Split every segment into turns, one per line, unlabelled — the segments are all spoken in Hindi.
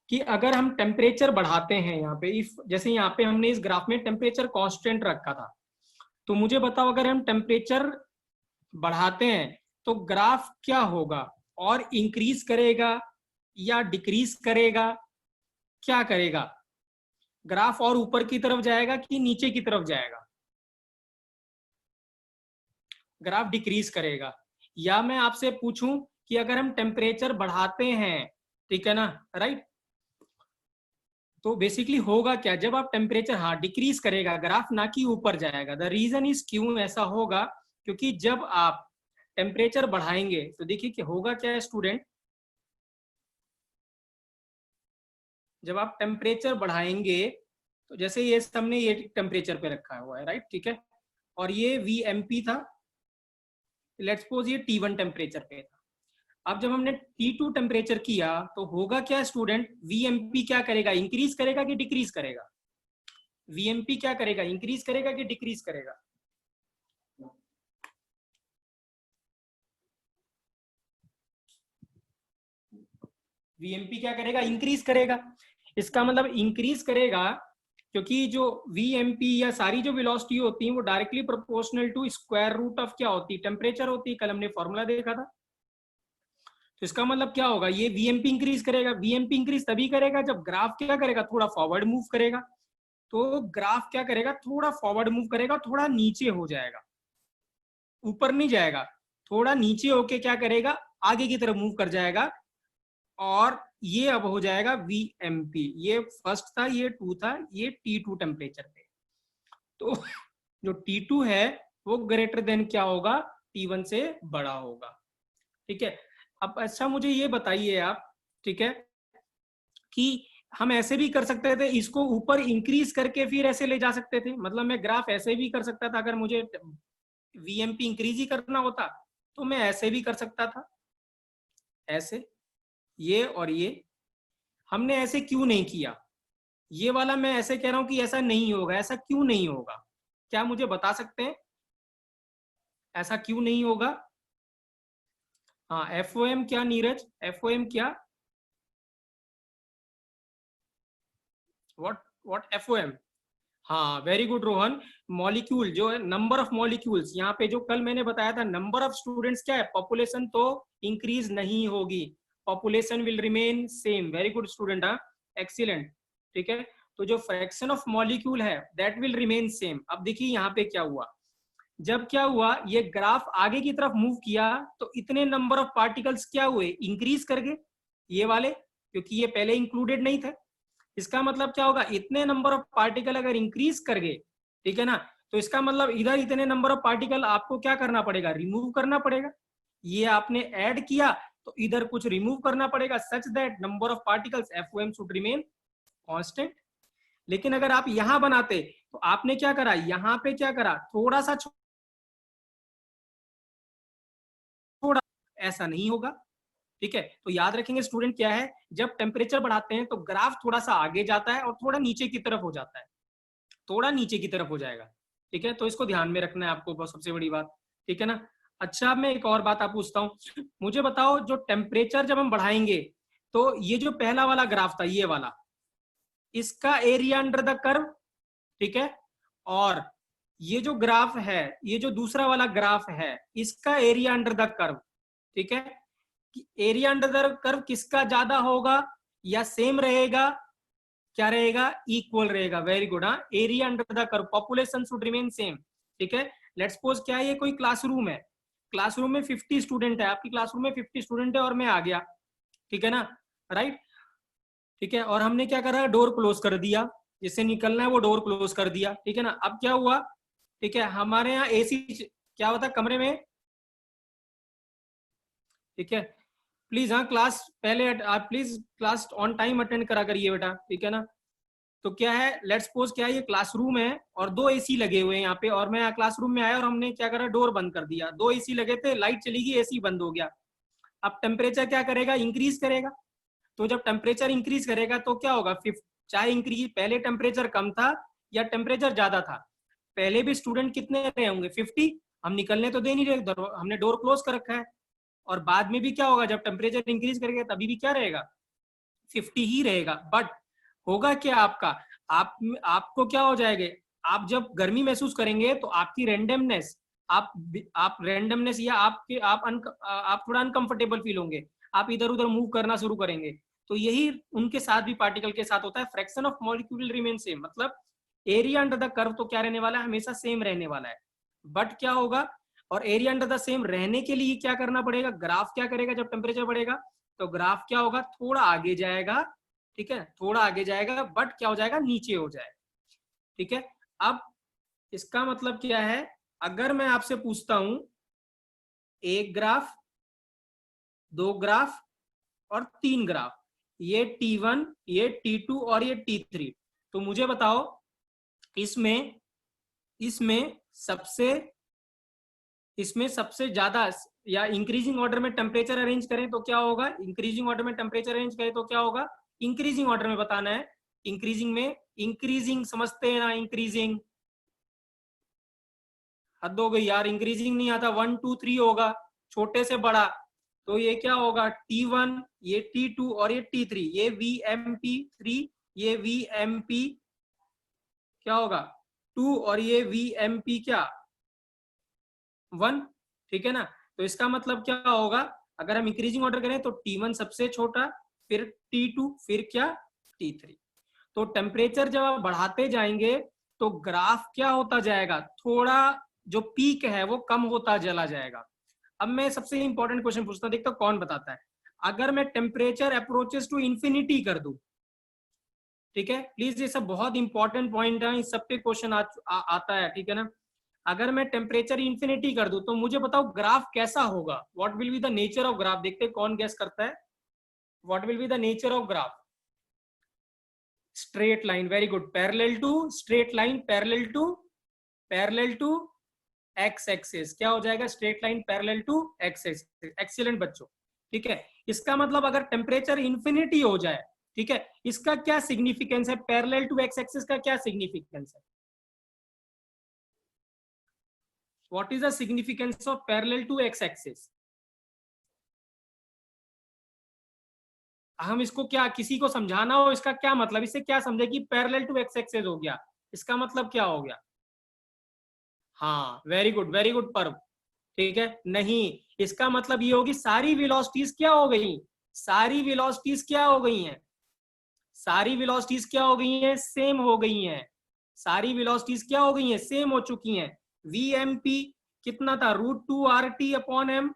कि अगर हम टेम्परेचर बढ़ाते हैं यहाँ पे, इफ जैसे यहाँ पे हमने इस ग्राफ में टेम्परेचर कांस्टेंट रखा था, तो मुझे बताओ अगर हम टेम्परेचर बढ़ाते हैं तो ग्राफ क्या होगा, और इंक्रीज करेगा या डिक्रीज करेगा, क्या करेगा? ग्राफ और ऊपर की तरफ जाएगा कि नीचे की तरफ जाएगा? ग्राफ डिक्रीज करेगा। या मैं आपसे पूछूं कि अगर हम टेम्परेचर बढ़ाते हैं, ठीक है ना, राइट, तो बेसिकली होगा क्या जब आप टेम्परेचर, हाँ डिक्रीज करेगा ग्राफ, ना कि ऊपर जाएगा। द रीजन इज क्यों ऐसा होगा, क्योंकि जब आप टेम्परेचर बढ़ाएंगे तो देखिए कि होगा क्या है स्टूडेंट, जब आप टेम्परेचर बढ़ाएंगे तो जैसे ये हमने ये टेम्परेचर पे रखा हुआ है, राइट, ठीक है, और ये VMP था, लेट्स सपोज ये T1 टेम्परेचर पे था। अब जब हमने T2 टेम्परेचर किया तो होगा क्या स्टूडेंट, VMP क्या करेगा, इंक्रीज करेगा कि डिक्रीज करेगा? VMP क्या करेगा, इंक्रीज करेगा कि डिक्रीज करेगा? VMP क्या करेगा, इंक्रीज करेगा। इसका मतलब इंक्रीज करेगा क्योंकि जो VMP या सारी जो वेलोसिटी होती है वो directly proportional to square root of क्या होती है, टेम्परेचर होती है। कल हमने फॉर्मूला देखा था। तो इसका मतलब क्या होगा, ये VMP इंक्रीज करेगा। VMP इंक्रीज तभी करेगा जब ग्राफ क्या करेगा, थोड़ा फॉरवर्ड मूव करेगा। तो ग्राफ क्या करेगा, थोड़ा फॉरवर्ड मूव करेगा, थोड़ा नीचे हो जाएगा, ऊपर नहीं जाएगा, थोड़ा नीचे होके क्या करेगा, आगे की तरफ मूव कर जाएगा। और ये अब हो जाएगा VMP। ये फर्स्ट था, ये 2 था, ये T2 टेम्परेचर पे। तो जो T2 है वो ग्रेटर देन क्या होगा, T1 से बड़ा होगा। ठीक है। अब अच्छा मुझे ये बताइए आप, ठीक है, कि हम ऐसे भी कर सकते थे, इसको ऊपर इंक्रीज करके फिर ऐसे ले जा सकते थे। मतलब मैं ग्राफ ऐसे भी कर सकता था, अगर मुझे VMP इंक्रीज ही करना होता तो मैं ऐसे भी कर सकता था, ऐसे, ये और ये। हमने ऐसे क्यों नहीं किया? ये वाला मैं ऐसे कह रहा हूं कि ऐसा नहीं होगा। ऐसा क्यों नहीं होगा, क्या मुझे बता सकते हैं ऐसा क्यों नहीं होगा? हाँ, FOM क्या नीरज, FOM क्या, व्हाट FOM? हाँ वेरी गुड रोहन। मॉलिक्यूल जो है, नंबर ऑफ मॉलिक्यूल्स, यहाँ पे जो कल मैंने बताया था, नंबर ऑफ स्टूडेंट्स क्या है, पॉपुलेशन तो इंक्रीज नहीं होगी, population will remain same. Very good student, हाँ एक्सीलेंट। ठीक है, तो जो फ्रैक्शन ऑफ मॉलिक्यूल है दैट विल रिमेन सेम। अब देखिए यहाँ पे क्या हुआ, जब क्या हुआ, ये ग्राफ आगे की तरफ मूव किया तो इतने नंबर ऑफ पार्टिकल्स क्या हुए, इंक्रीज कर गए, ये वाले, क्योंकि ये पहले इंक्लूडेड नहीं थे। इसका मतलब क्या होगा, इतने नंबर ऑफ पार्टिकल अगर इंक्रीज कर गए, ठीक है ना, तो इसका मतलब इधर इतने नंबर ऑफ पार्टिकल आपको क्या करना पड़ेगा, रिमूव करना पड़ेगा। ये आपने ऐड किया तो इधर कुछ रिमूव करना पड़ेगा, such that number of particles FOM should remain constant. लेकिन अगर आप यहां बनाते तो आपने क्या करा, यहां पे क्या करा, थोड़ा सा छोड़ा, ऐसा नहीं होगा। ठीक है, तो याद रखेंगे स्टूडेंट क्या है, जब टेम्परेचर बढ़ाते हैं तो ग्राफ थोड़ा सा आगे जाता है और थोड़ा नीचे की तरफ हो जाता है, थोड़ा नीचे की तरफ हो जाएगा। ठीक है, तो इसको ध्यान में रखना है आपको, सबसे बड़ी बात। ठीक है ना। अच्छा, अब मैं एक और बात आप पूछता हूँ, मुझे बताओ जो टेम्परेचर जब हम बढ़ाएंगे तो ये जो पहला वाला ग्राफ था, ये वाला, इसका एरिया अंडर द कर्व, ठीक है, और ये जो ग्राफ है, ये जो दूसरा वाला ग्राफ है, इसका एरिया अंडर द कर्व, ठीक है, एरिया अंडर द कर्व किसका ज्यादा होगा या सेम रहेगा, क्या रहेगा, इक्वल रहेगा। वेरी गुड, हाँ, area under the curve, population should remain same. ठीक है, लेट्स सपोज क्या है, ये कोई क्लासरूम है, क्लासरूम में 50 स्टूडेंट है, आपकी क्लासरूम में 50 स्टूडेंट है और मैं आ गया, ठीक है ना, राइट, ठीक है, और हमने क्या करा, डोर क्लोज कर दिया, जिससे निकलना है वो डोर क्लोज कर दिया, ठीक है ना। अब क्या हुआ, ठीक है, हमारे यहाँ AC क्या होता है कमरे में, ठीक है, प्लीज, हाँ क्लास पहले आप please class on time attend करा करिए बेटा, ठीक है ना। तो क्या है, लेट्स सपोज क्या है, ये क्लासरूम है और 2 AC लगे हुए हैं यहाँ पे, और मैं क्लासरूम में आया और हमने क्या करा, डोर बंद कर दिया, 2 AC लगे थे, लाइट चली गई, AC बंद हो गया। अब टेम्परेचर क्या करेगा, इंक्रीज करेगा। तो जब टेम्परेचर इंक्रीज करेगा तो क्या होगा, चाहे इंक्रीज, पहले टेम्परेचर कम था या टेम्परेचर ज्यादा था, पहले भी स्टूडेंट कितने रहे होंगे, 50। हम निकलने तो दे नहीं रहे, हमने डोर क्लोज कर रखा है। और बाद में भी क्या होगा, जब टेम्परेचर इंक्रीज करेगा तभी भी क्या रहेगा, 50 ही रहेगा। बट होगा क्या आपका, आपको क्या हो जाएगा, आप जब गर्मी महसूस करेंगे तो आपकी रेंडमनेस, आप रेंडमनेस या आप थोड़ा अनकंफर्टेबल फील होंगे, आप इधर उधर मूव करना शुरू करेंगे। तो यही उनके साथ भी पार्टिकल के साथ होता है। Fraction of molecule will remain same, मतलब एरिया अंडर द कर्व तो क्या रहने वाला है, हमेशा सेम रहने वाला है। बट क्या होगा, और एरिया अंडर द सेम रहने के लिए क्या करना पड़ेगा, ग्राफ क्या करेगा, जब टेम्परेचर बढ़ेगा तो ग्राफ क्या होगा, थोड़ा आगे जाएगा, ठीक है, थोड़ा आगे जाएगा, बट क्या हो जाएगा, नीचे हो जाएगा। ठीक है, अब इसका मतलब क्या है, अगर मैं आपसे पूछता हूं एक ग्राफ, दो ग्राफ और तीन ग्राफ, ये T1, ये T2 और ये T3, तो मुझे बताओ इसमें इसमें सबसे इसमें सबसे ज्यादा, या इंक्रीजिंग ऑर्डर में टेम्परेचर अरेंज करें तो क्या होगा, इंक्रीजिंग ऑर्डर में टेम्परेचर अरेंज करें तो क्या होगा, इंक्रीजिंग ऑर्डर में बताना है। इंक्रीजिंग में, इंक्रीजिंग समझते हैं ना, इंक्रीजिंग, हद हो गई यार, इंक्रीजिंग नहीं आता, 1 2 3 होगा, छोटे से बड़ा। तो ये क्या होगा, T1, ये T2 और ये T3, ये VMP3, ये VMP क्या होगा 2, और ये VMP क्या 1। ठीक है ना, तो इसका मतलब क्या होगा, अगर हम इंक्रीजिंग ऑर्डर करें तो T1 सबसे छोटा, फिर T2, फिर क्या T3। तो टेम्परेचर जब आप बढ़ाते जाएंगे तो ग्राफ क्या होता जाएगा, थोड़ा जो पीक है वो कम होता चला जाएगा। अब मैं सबसे इंपॉर्टेंट क्वेश्चन पूछता हूं, देखता हूं कौन बताता है। अगर मैं टेम्परेचर अप्रोचेस टू इंफिनिटी कर दूं, ठीक है, प्लीज ये सब बहुत इंपॉर्टेंट पॉइंट है, इस सब पे क्वेश्चन आता है, ठीक है ना। अगर मैं टेम्परेचर इंफिनिटी कर दूं तो मुझे बताओ ग्राफ कैसा होगा, what will be the nature of graph, देखते हैं कौन गेस करता है। What will be the nature of graph, straight line, very good, parallel to, straight line parallel to x axis, क्या हो जाएगा, straight line parallel to x axis. Excellent बच्चों, ठीक है। इसका मतलब अगर टेम्परेचर इंफिनिटी हो जाए, ठीक है, इसका क्या सिग्निफिकेंस है, पैरेलल टू एक्स एक्सिस का क्या सिग्निफिकेंस है, what is the significance of parallel to x axis. हम इसको क्या, किसी को समझाना हो इसका क्या मतलब, इससे क्या समझे कि पैरेलल टू एक्स एक्सिस हो गया, इसका मतलब क्या हो गया। हाँ, वेरी गुड पर्व, ठीक है, नहीं, इसका मतलब ये होगी सारी वेलोसिटीज क्या हो गई, सारी वेलोसिटीज क्या हो गई हैं, सारी वेलोसिटीज क्या हो गई हैं, सेम हो गई हैं, सारी वेलोसिटीज क्या हो गई हैं, सेम हो चुकी हैं। VMP कितना था, √2RT/m।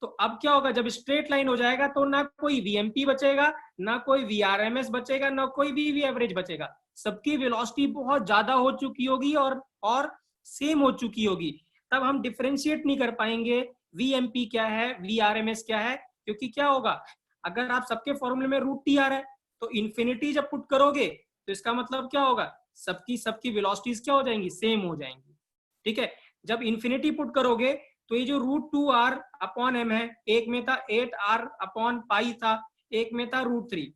तो अब क्या होगा, जब स्ट्रेट लाइन हो जाएगा तो ना कोई VMP बचेगा, ना कोई VRMS बचेगा, ना कोई VV एवरेज बचेगा, सबकी वेलोसिटी बहुत ज्यादा हो चुकी होगी और सेम हो चुकी होगी। तब हम डिफरेंशिएट नहीं कर पाएंगे VMP क्या है, VRMS क्या है, क्योंकि क्या होगा, अगर आप सबके फॉर्मूले में √TR है तो इन्फिनिटी जब पुट करोगे तो इसका मतलब क्या होगा, सबकी सबकी वेलोसिटीज क्या हो जाएंगी, सेम हो जाएंगी। ठीक है, जब इन्फिनिटी पुट करोगे तो ये जो √2R/m है, एक में था 8R/π था, एक में था √3,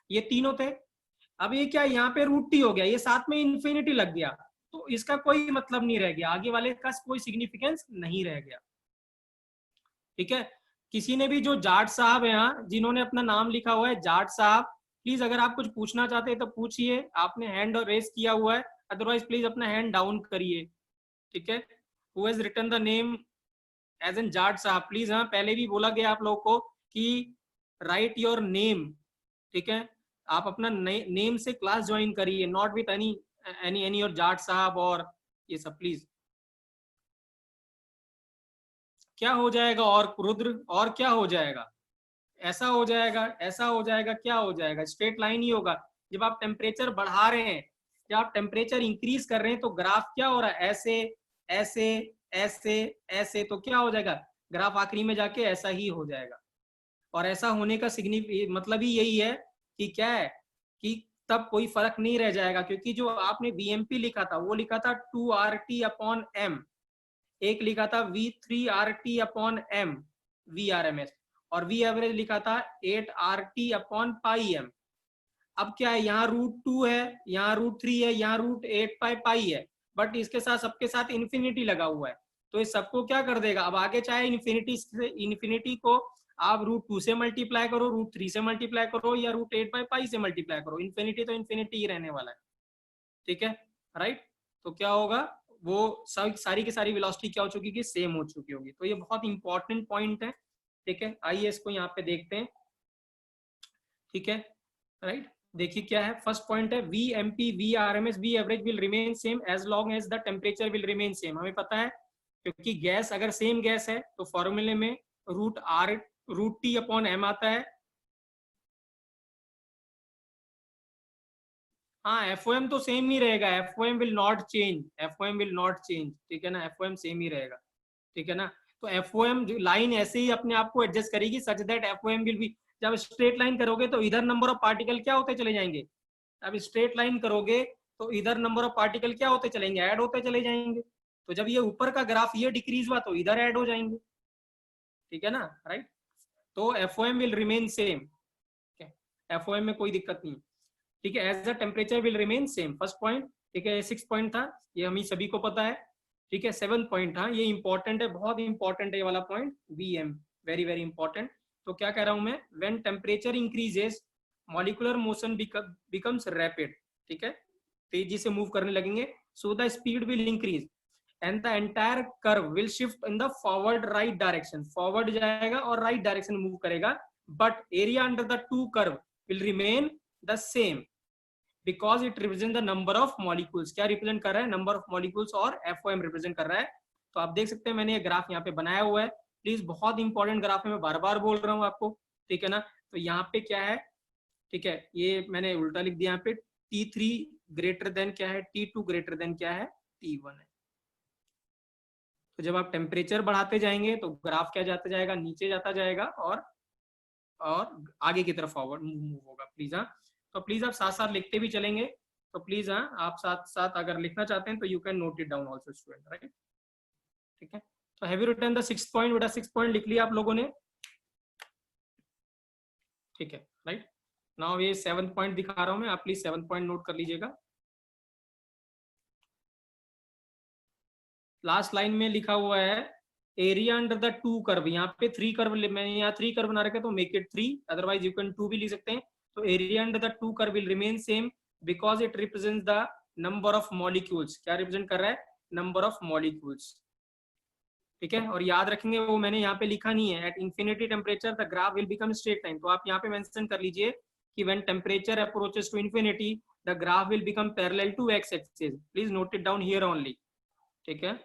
ये तीनों थे। अब ये क्या, यहाँ पे √t हो गया, ये साथ में इन्फिनिटी लग गया, तो इसका कोई मतलब नहीं रह गया, आगे वाले का कोई सिग्निफिकेंस नहीं रह गया। ठीक है, किसी ने भी, जो जाट साहब है यहाँ जिन्होंने अपना नाम लिखा हुआ है जाट साहब, प्लीज अगर आप कुछ पूछना चाहते हैं तो पूछिए, आपने हैंड रेस किया हुआ है, अदरवाइज प्लीज अपना हैंड डाउन करिए। ठीक है, who has written the name as an Jat साहब, प्लीज, हाँ, पहले भी बोला गया आप लोगों को कि राइट योर नेम, ठीक है, आप अपना नेम से क्लास ज्वाइन करिए, not with any your Jat साहब और ये सब, प्लीज। क्या हो जाएगा, और रुद्र, और क्या हो जाएगा, ऐसा हो जाएगा, ऐसा हो जाएगा, क्या हो जाएगा, स्ट्रेट लाइन ही होगा। जब आप टेम्परेचर बढ़ा रहे हैं, जब आप टेम्परेचर इंक्रीज कर रहे हैं तो ग्राफ क्या हो रहा है, ऐसे ऐसे ऐसे ऐसे, तो क्या हो जाएगा, ग्राफ आखिरी में जाके ऐसा ही हो जाएगा। और ऐसा होने का मतलब ही यही है कि क्या है, कि तब कोई फर्क नहीं रह जाएगा, क्योंकि जो आपने VMP लिखा था वो लिखा था 2RT/m, एक लिखा था V3RT/m VRMS, और V एवरेज लिखा था 8RT/πm। अब क्या है, यहाँ √2 है, यहाँ √3 है, यहाँ √8π है, बट इसके साथ सबके साथ इन्फिनिटी लगा हुआ है, तो ये सबको क्या कर देगा, अब आगे चाहे इन्फिनिटी को आप √2 से मल्टीप्लाई करो, √3 से मल्टीप्लाई करो, या √8/π से मल्टीप्लाई करो, इन्फिनिटी तो इन्फिनिटी ही रहने वाला है, ठीक है, राइट। तो क्या होगा, वो सारी की सारी वेलोसिटी क्या हो चुकी है, सेम हो चुकी होगी। तो ये बहुत इंपॉर्टेंट पॉइंट है, ठीक है। आइए इसको यहाँ पे देखते हैं, ठीक है, राइट। देखिए क्या है, फर्स्ट पॉइंट है VMP, VRMS, V average will remain same as long as the temperature will remain same. हमें पता है, क्योंकि गैस अगर सेम गैस है तो फॉर्मूले में √T/m आता है। हाँ, FOM तो सेम ही रहेगा, FOM will not change, FOM will not change, ठीक है ना, FOM सेम ही रहेगा, ठीक है ना। तो FOM जो लाइन ऐसे ही अपने आप को एडजस्ट करेगी such that FOM will be, जब स्ट्रेट लाइन करोगे तो इधर नंबर ऑफ पार्टिकल क्या होते चले जाएंगे, अब स्ट्रेट लाइन करोगे तो इधर नंबर ऑफ पार्टिकल क्या होते चलेंगे, ऐड होते चले जाएंगे। तो जब ये ऊपर का ग्राफ ये डिक्रीज हुआ तो इधर ऐड हो जाएंगे, ठीक है ना, राइट। तो FOM will remain same, FOM में कोई दिक्कत नहीं, ठीक है, as the temperature will remain same, first point, ठीक है। 6 पॉइंट था, ये हम ही सभी को पता है, ठीक है। 7 पॉइंट था, ये इंपॉर्टेंट है, बहुत इंपॉर्टेंट है ये वाला point, VM, very very important. तो क्या कह रहा हूं मैं, when temperature increases molecular motion becomes rapid, ठीक है, तेजी से मूव करने लगेंगे, so the speed will increase and the entire curve will shift in the forward right direction, forward जाएगा और राइट डायरेक्शन मूव करेगा, but area under the two curve will remain the same because it represent the number of molecules. क्या रिप्रेजेंट कर रहा है, नंबर ऑफ मॉलिक्यूल्स, और FOM रिप्रेजेंट कर रहा है। तो आप देख सकते हैं मैंने ये ग्राफ यहाँ पे बनाया हुआ है, प्लीज, बहुत इंपॉर्टेंट ग्राफ है, मैं बार बार बोल रहा हूँ आपको, ठीक है ना। तो यहाँ पे क्या है, ठीक है, ये मैंने उल्टा लिख दिया, यहाँ पे T3 ग्रेटर देन क्या है, T2 ग्रेटर देन क्या है, T1 है। तो जब आप टेम्परेचर बढ़ाते जाएंगे तो ग्राफ क्या जाता जाएगा, नीचे जाता जाएगा, और आगे की तरफ फॉरवर्ड मूव होगा, प्लीज। हाँ, तो प्लीज आप साथ साथ लिखते भी चलेंगे, तो प्लीज हाँ, आप साथ साथ अगर लिखना चाहते हैं तो you can note it down also student, right, ठीक है। तो have you written the 6 point, बेटा 6 पॉइंट लिख लिया आप लोगों ने, ठीक है, राइट। नाउ ये 7 पॉइंट दिखा रहा हूं मैं, आप प्लीज 7 पॉइंट नोट कर लीजिएगा। लास्ट लाइन में लिखा हुआ है area under the two curve, यहाँ पे 3 कर्व, मैंने यहाँ 3 कर्व बना रखा है तो make it 3, otherwise you can 2 भी लिख सकते हैं। तो area under the two curve will remain same because it represents the number of molecules. क्या रिप्रेजेंट कर रहा है, नंबर ऑफ मॉलिक्यूल्स, ठीक है। और याद रखेंगे, वो मैंने यहाँ पे लिखा नहीं है, at infinity temperature the graph will become straight line. तो आप यहाँ पे मेंशन कर लीजिए कि when temperature approaches to infinity the graph will become parallel to x axis, please note it down here only, ठीक है।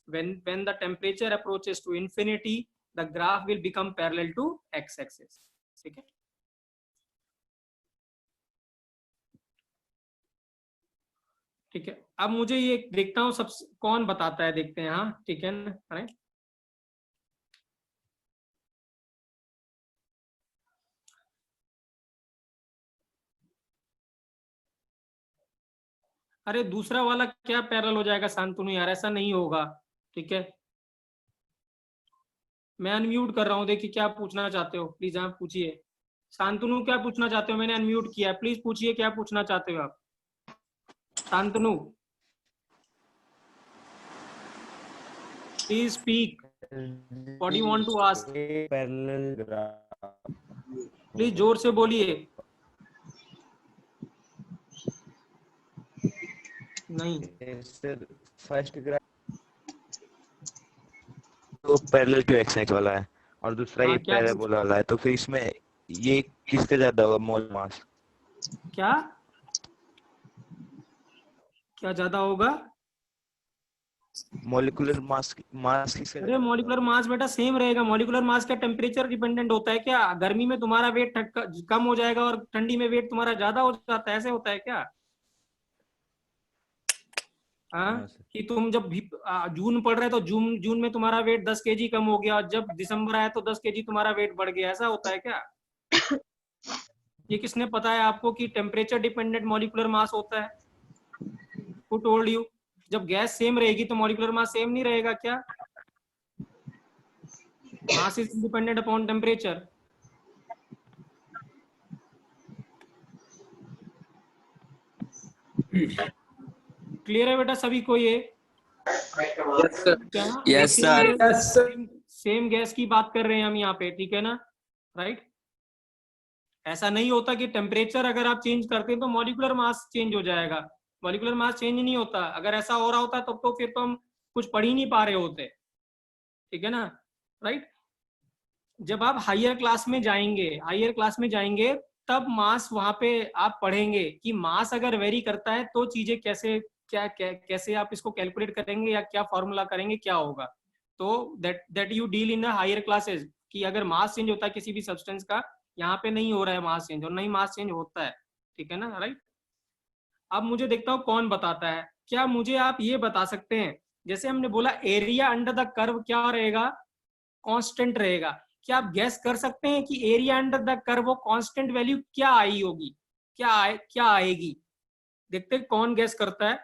when the temperature approaches to infinity the graph will become parallel to x axis, ठीक है। ठीक है, अब मुझे ये देखता हूँ सब कौन बताता है, देखते हैं, हाँ, ठीक है ना, राइट। अरे दूसरा वाला क्या पैरेलल हो जाएगा शांतनु यार, ऐसा नहीं होगा, ठीक है। मैं अनम्यूट कर रहा हूँ, देखिए क्या पूछना चाहते हो, प्लीज आप पूछिए। शांतनु क्या पूछना चाहते हो, मैंने अनम्यूट किया, प्लीज पूछिए क्या पूछना चाहते हो आप, Shantanu please speak, what you want to ask,
parallel graph,
please जोर से बोलिए। नहीं
सर, फर्स्ट ग्राफ तो पैरेलल टू एक्स एक्स वाला है और दूसरा
हाँ,
ये
क्या
पैराबोला वाला है, तो फिर इसमें ये किसका ज्यादा होगा, मोल मास?
क्या क्या ज्यादा होगा,
मॉलिक्यूलर मास किसका
अरे
ज्यादा होगा?
मॉलिक्यूलर मास बेटा सेम रहेगा, मॉलिक्यूलर मास का टेम्परेचर डिपेंडेंट होता है क्या, गर्मी में तुम्हारा वेट कम हो जाएगा और ठंडी में वेट तुम्हारा ज्यादा हो जाता है, ऐसे होता है क्या, हाँ।
हाँ सर।
कि तुम जब भी जून पड़ रहा है तो जून जून में तुम्हारा वेट 10 kg कम हो गया, जब दिसंबर आया तो 10 kg तुम्हारा वेट बढ़ गया, ऐसा होता है क्या। ये किसने बताया आपको कि टेम्परेचर डिपेंडेंट मॉलिक्यूलर मास होता है, हु टोल्ड यू। जब गैस सेम रहेगी तो मॉलिक्यूलर मास सेम नहीं रहेगा क्या, mass is independent upon temperature. Clear है बेटा सभी को ये,
yes sir, yes sir,
same gas की बात कर रहे हैं हम यहाँ पे, ठीक है ना। राइट। ऐसा नहीं होता कि टेम्परेचर अगर आप चेंज करते हैं तो मॉलिक्यूलर मास चेंज हो जाएगा, मॉलिक्यूलर मास चेंज नहीं होता। अगर ऐसा हो रहा होता तब तो फिर तो हम कुछ पढ़ ही नहीं पा रहे होते, ठीक है ना, राइट। जब आप हायर क्लास में जाएंगे, हायर क्लास में जाएंगे तब मास वहां पे आप पढ़ेंगे कि मास अगर वेरी करता है तो चीजें कैसे कैसे आप इसको कैलकुलेट करेंगे या क्या फॉर्मूला करेंगे, क्या होगा। तो that you deal in the higher classes कि अगर मास चेंज होता है किसी भी सब्सटेंस का, यहाँ पे नहीं हो रहा है मास चेंज, और नहीं मास चेंज होता है, ठीक है ना, राइट। अब मुझे देखता हूँ कौन बताता है। क्या मुझे आप ये बता सकते हैं, जैसे हमने बोला एरिया अंडर द कर्व क्या रहेगा, कांस्टेंट रहेगा। क्या आप गैस कर सकते हैं कि एरिया अंडर द कर्व वो कांस्टेंट वैल्यू क्या आई होगी, क्या आएगी। देखते हैं कौन गैस करता है,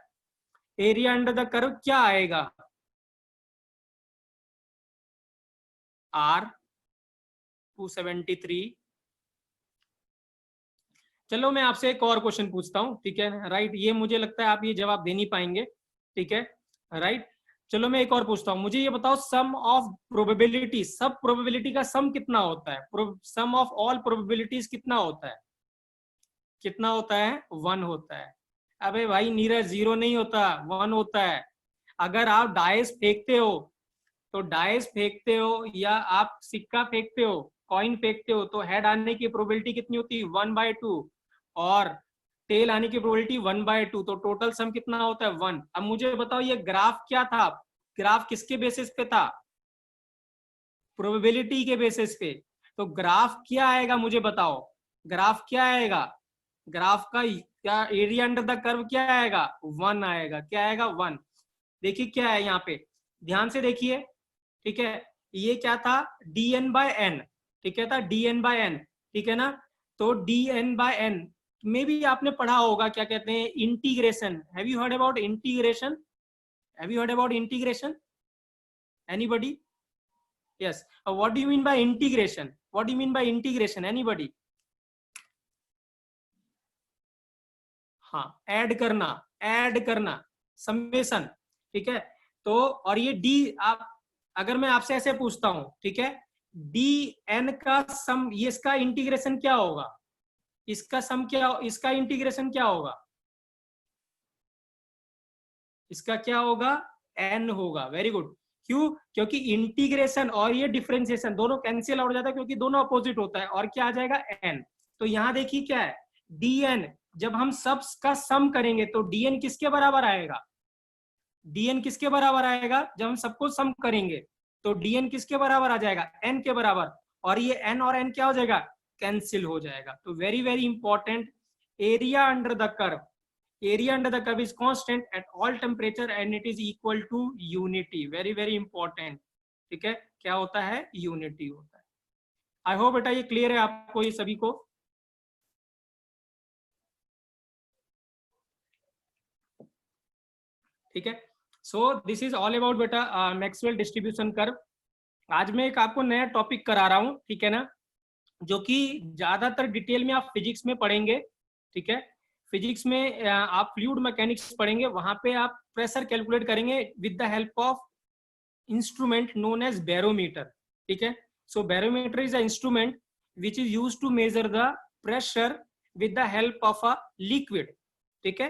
एरिया अंडर द कर्व क्या आएगा। R 273। चलो मैं आपसे एक और क्वेश्चन पूछता हूँ, ठीक है, राइट। ये मुझे लगता है आप ये जवाब दे नहीं पाएंगे, ठीक है, राइट। चलो मैं एक और पूछता हूँ, मुझे ये बताओ सम ऑफ प्रोबेबिलिटी, सब प्रोबेबिलिटी का सम कितना होता है, सम ऑफ ऑल प्रोबेबिलिटीज कितना होता है, कितना होता है, 1 होता है। अबे भाई नीरज 0 नहीं होता, 1 होता है। अगर आप डाइस फेंकते हो, तो डाइस फेंकते हो या आप सिक्का फेंकते हो, कॉइन फेंकते हो, तो हेड आने की प्रोबेबिलिटी कितनी होती है, 1/2, और टेल आने की प्रोबेबिलिटी 1/2, तो टोटल सम कितना होता है, 1। अब मुझे बताओ ये ग्राफ क्या था, ग्राफ किसके बेसिस पे था, प्रोबेबिलिटी के बेसिस पे। तो ग्राफ क्या आएगा मुझे बताओ, ग्राफ क्या आएगा, ग्राफ का क्या एरिया अंडर द कर्व क्या आएगा, 1 आएगा, क्या आएगा, 1। देखिए क्या है यहाँ पे, ध्यान से देखिए, ठीक है, ये क्या था, dn/n, ठीक है, था dn/n, ठीक है ना। तो dn/n में भी आपने पढ़ा होगा, क्या कहते हैं, integration. Have you heard about integration, have you heard about integration, anybody, yes. What do you mean by integration, what do you mean by integration, anybody. हाँ, ऐड करना, समेशन, ठीक है। तो और ये डी, आप अगर मैं आपसे ऐसे पूछता हूं, ठीक है, डी एन का सम, ये इसका इंटीग्रेशन क्या होगा, इसका सम क्या, इसका इंटीग्रेशन क्या होगा, इसका क्या होगा, एन होगा। Very good. क्यों, क्योंकि इंटीग्रेशन और ये डिफरेंशिएशन दोनों कैंसिल आउट हो जाता है, क्योंकि दोनों अपोजिट होता है, और क्या आ जाएगा, एन। तो यहां देखिए क्या है, dn, जब हम सब का सम करेंगे तो dn किसके बराबर आएगा, dn किसके बराबर आएगा, जब हम सबको सम करेंगे तो dn किसके बराबर आ जाएगा, n के बराबर, और ये n और n क्या हो जाएगा, कैंसिल हो जाएगा। तो very very important, area under the curve, area under the curve is constant at all temperature and it is equal to unity, very very important, ठीक है, क्या होता है, यूनिटी होता है। आई होप बेटा ये क्लियर है आपको, ये सभी को, ठीक है। So this is all about बेटा मैक्सवेल डिस्ट्रीब्यूशन कर्व। आज मैं एक आपको नया टॉपिक करा रहा हूँ, ठीक है ना, जो कि ज्यादातर डिटेल में आप फिजिक्स में पढ़ेंगे, ठीक है। फिजिक्स में आप फ्लूइड मैकेनिक्स पढ़ेंगे, वहां पे आप प्रेशर कैलकुलेट करेंगे with the help of instrument known as barometer, ठीक है। So barometer is a instrument which is used to measure the pressure with the help of a liquid, ठीक है,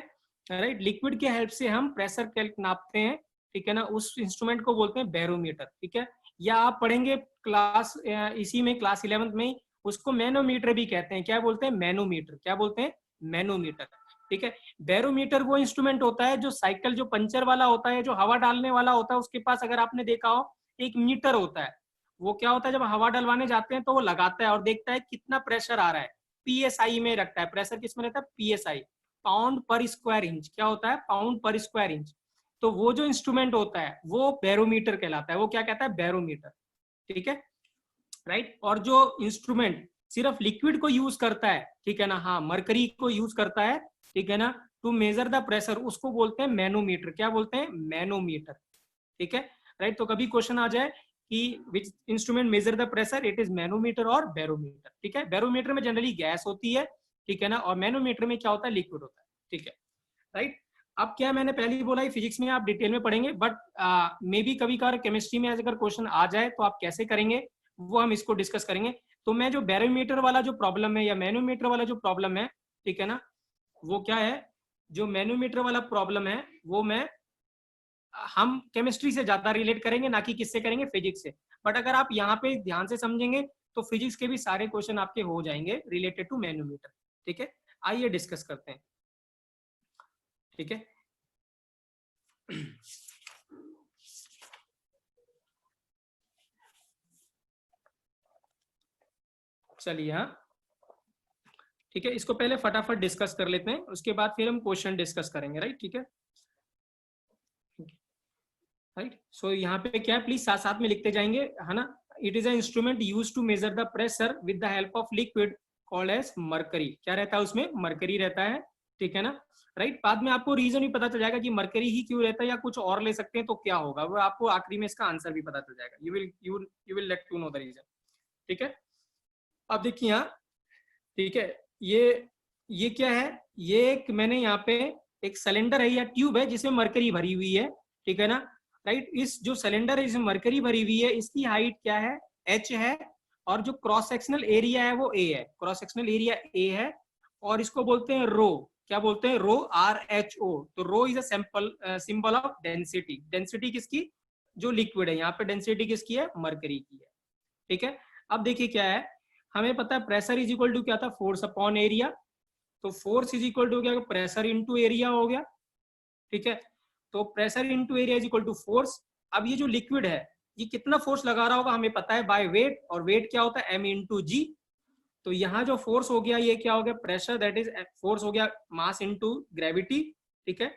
राइट। लिक्विड के हेल्प से हम प्रेशर नापते हैं, ठीक है ना, उस इंस्ट्रूमेंट को बोलते हैं बैरोमीटर, ठीक है। या आप पढ़ेंगे क्लास इसी में क्लास 11th में, उसको मैनोमीटर भी कहते हैं, क्या बोलते हैं, मैनोमीटर, क्या बोलते हैं, मैनोमीटर, ठीक है। बैरोमीटर वो इंस्ट्रूमेंट होता है जो साइकिल, जो पंचर वाला होता है, जो हवा डालने वाला होता है, उसके पास अगर आपने देखा हो एक मीटर होता है, वो क्या होता है, जब हवा डलवाने जाते हैं तो वो लगाता है और देखता है कितना प्रेशर आ रहा है, पीएसआई में रखता है, प्रेशर किस में रहता है, पीएसआई, पाउंड पर स्क्वायर इंच, क्या होता है, पाउंड पर स्क्वायर इंच। तो वो जो इंस्ट्रूमेंट होता है वो बैरोमीटर कहलाता है, वो क्या कहता है, बैरोमीटर, ठीक है, राइट। और जो इंस्ट्रूमेंट सिर्फ लिक्विड को यूज करता है, ठीक है ना, हाँ, मरकरी को यूज करता है, ठीक है ना, टू मेजर द प्रेशर, उसको बोलते हैं मैनोमीटर, क्या बोलते हैं, मैनोमीटर, ठीक है, राइट। तो कभी क्वेश्चन आ जाए कि which instrument major the pressure, it is manometer और बैरोमीटर, ठीक है। बैरोमीटर में जनरली गैस होती है, ठीक है ना, और मैनोमीटर में क्या होता है, लिक्विड होता है, ठीक है, राइट। अब क्या मैंने पहले ही बोला है, फिजिक्स में आप डिटेल में पढ़ेंगे, बट मे बी कभी कभार केमिस्ट्री में अगर क्वेश्चन आ जाए तो आप कैसे करेंगे वो हम इसको डिस्कस करेंगे। तो मैं जो बैरोमीटर वाला जो प्रॉब्लम है या मैनोमीटर वाला जो प्रॉब्लम है, ठीक है ना, वो क्या है, जो मैनोमीटर वाला प्रॉब्लम है वो हम केमिस्ट्री से ज्यादा रिलेट करेंगे, ना कि किससे करेंगे, फिजिक्स से। बट अगर आप यहाँ पे ध्यान से समझेंगे तो फिजिक्स के भी सारे क्वेश्चन आपके हो जाएंगे रिलेटेड टू मैनोमीटर। ठीक है, आइए डिस्कस करते हैं। ठीक है, चलिए हाँ, ठीक है, इसको पहले फटाफट डिस्कस कर लेते हैं, उसके बाद फिर हम क्वेश्चन डिस्कस करेंगे। राइट, ठीक है, राइट। सो यहाँ पे क्या है, प्लीज साथ साथ में लिखते जाएंगे, है ना। It is a instrument use to measure the pressure with the help of liquid called as mercury. क्या रहता है उसमें, मरकरी रहता है। ठीक है ना, राइट। बाद में आपको रीजन भी पता चल जाएगा कि मरकरी ही क्यों रहता है, या कुछ और ले सकते हैं तो क्या होगा, वो आपको आखिरी में इसका आंसर भी पता चल जाएगा। You will let to know the reason. ठीक है, अब देखिए यहाँ, ठीक है, ये क्या है, ये एक मैंने यहाँ पे एक सिलेंडर है या ट्यूब है जिसमें मरकरी भरी हुई है। ठीक है ना, राइट। इस जो सिलेंडर है जिसमें मरकरी भरी हुई है, इसकी हाइट क्या है, h है, और जो क्रॉस सेक्शनल एरिया है वो a है, क्रॉस सेक्शनल एरिया a है, और इसको बोलते हैं रो। क्या बोलते हैं, रो, RHO। तो rho is a symbol of density. Density किसकी, जो लिक्विड है, यहाँ पे डेंसिटी किसकी है, मरकरी की है। ठीक है, अब देखिए क्या है, हमें पता है प्रेशर इज इक्वल टू क्या था, फोर्स अपॉन एरिया। तो फोर्स इज इक्वल टू क्या, प्रेशर इनटू एरिया हो गया। ठीक है, तो pressure into area is equal to force. अब ये जो लिक्विड है ये कितना फोर्स लगा रहा होगा हमें पता है, बाय वेट, और वेट क्या होता है, m इंटू जी। तो यहाँ जो फोर्स हो गया ये क्या हो गया, प्रेशर, दैट इज फोर्स हो गया मास इनटू ग्रेविटी। ठीक है,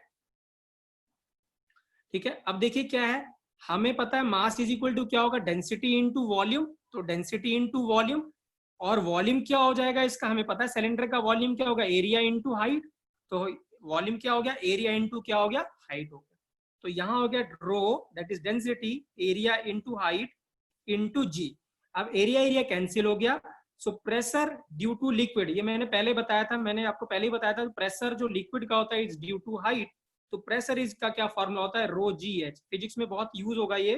ठीक है। अब देखिए क्या है, हमें पता है मास इज इक्वल टू क्या होगा, डेंसिटी इनटू वॉल्यूम। तो डेंसिटी इनटू वॉल्यूम, और वॉल्यूम क्या हो जाएगा इसका, हमें पता है सिलेंडर का वॉल्यूम क्या होगा, एरिया इनटू हाइट। तो वॉल्यूम क्या हो गया, एरिया इनटू क्या हो गया, हाइट हो गया। तो यहाँ हो गया rho, that is density, area into height into g. अब एरिया एरिया कैंसिल हो गया। So pressure due to liquid, ये मैंने पहले बताया था, मैंने आपको पहले ही बताया था, प्रेशर जो लिक्विड का होता है इज ड्यू टू हाइट। तो प्रेशर इज का क्या फॉर्मूला होता है, रो जी एच। फिजिक्स में बहुत यूज होगा ये।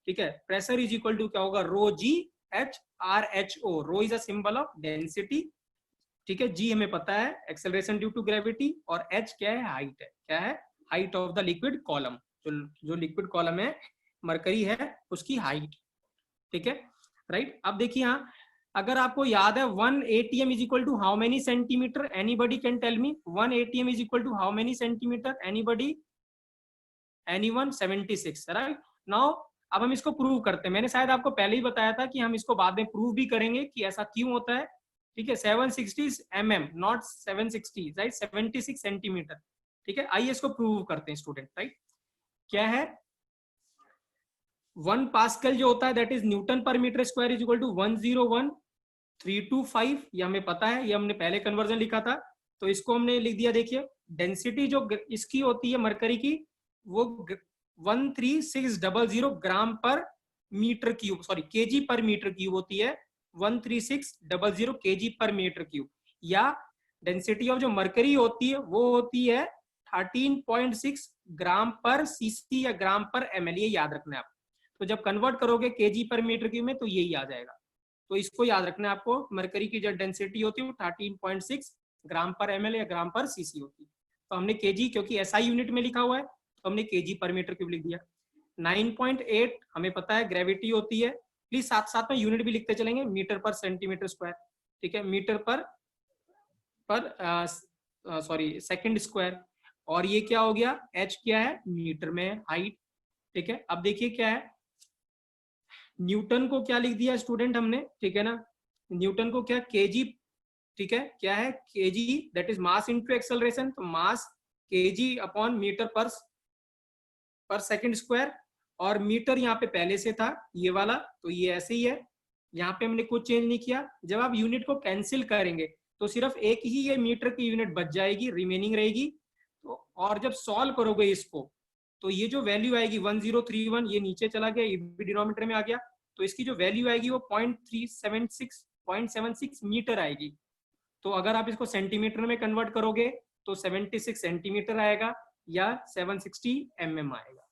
ठीक है, प्रेशर इज इक्वल टू क्या होगा, rho g h R H O. Rho is a symbol of density. ठीक है, जी हमें पता है एक्सेलरेशन ड्यू टू ग्रेविटी, और एच क्या है, हाइट है। क्या है, height of the liquid column. जो लिक्विड कॉलम है मरकरी है उसकी हाइट। ठीक है, राइट। अब देखिए यहाँ, अगर आपको याद है 1 atm is equal to how many centimeter, anybody can tell me 1 atm is equal to how many centimeter, anybody, anyone, 76, right. Now अब हम इसको प्रूव करते हैं। मैंने शायद आपको पहले ही बताया था कि हम इसको बाद में प्रूव भी करेंगे कि ऐसा क्यों होता है। ठीक है, 760 mm, नॉट 760, राइट, 76 सेंटीमीटर। ठीक है, आइए इसको प्रूव करते हैं स्टूडेंट। राइट, क्या है, 1 पास्कल जो होता है that is newton per meter square is equal to 101325। ये हमें पता है, ये हमने पहले कन्वर्जन लिखा था, तो इसको हमने लिख दिया। देखिए डेंसिटी जो इसकी होती है मरकरी की, वो 13600 ग्राम पर मीटर क्यूब, सॉरी केजी पर मीटर क्यूब होती है, 13600 केजी पर मीटर क्यूब। या डेंसिटी ऑफ जो मरकरी होती है वो होती है 13.6 ग्राम पर सीसी या ग्राम पर ml, ये याद रखना है आप। तो जब कन्वर्ट करोगे केजी पर मीटर क्यूब में तो यही आ जाएगा। तो इसको याद रखना है आपको, मरकरी की जो डेंसिटी होती है वो 13.6 ग्राम पर ml या ग्राम पर सीसी होती है। तो हमने केजी, क्योंकि एसआई यूनिट में लिखा हुआ है, तो हमने केजी पर मीटर क्यूब लिख दिया। 9.8 हमें पता है ग्रेविटी होती है। प्लीज साथ साथ में यूनिट भी लिखते चलेंगे, मीटर पर सेंटीमीटर स्क्वायर। ठीक है, मीटर पर सॉरी सेकंड स्क्वायर। और ये क्या हो गया, एच क्या है, मीटर में हाइट। ठीक है, अब देखिए क्या है, न्यूटन को क्या लिख दिया स्टूडेंट हमने, ठीक है ना, न्यूटन को क्या, केजी। ठीक है, क्या है, KG, that is mass into acceleration. तो मास केजी अपॉन मीटर पर सेकंड स्क्वायर, और मीटर यहाँ पे पहले से था ये वाला, तो ये ऐसे ही है, यहाँ पे हमने कुछ चेंज नहीं किया। जब आप यूनिट को कैंसिल करेंगे तो सिर्फ एक ही ये मीटर की यूनिट बच जाएगी, रिमेनिंग रहेगी। तो और जब सॉल्व करोगे इसको, तो ये जो वैल्यू आएगी 1031, ये नीचे चला गया, ये भी डिनोमिनेटर में आ गया, तो इसकी जो वैल्यू आएगी वो 0.76 मीटर आएगी। तो अगर आप इसको सेंटीमीटर में कन्वर्ट करोगे तो 76 सेंटीमीटर आएगा या 760 mm आएगा।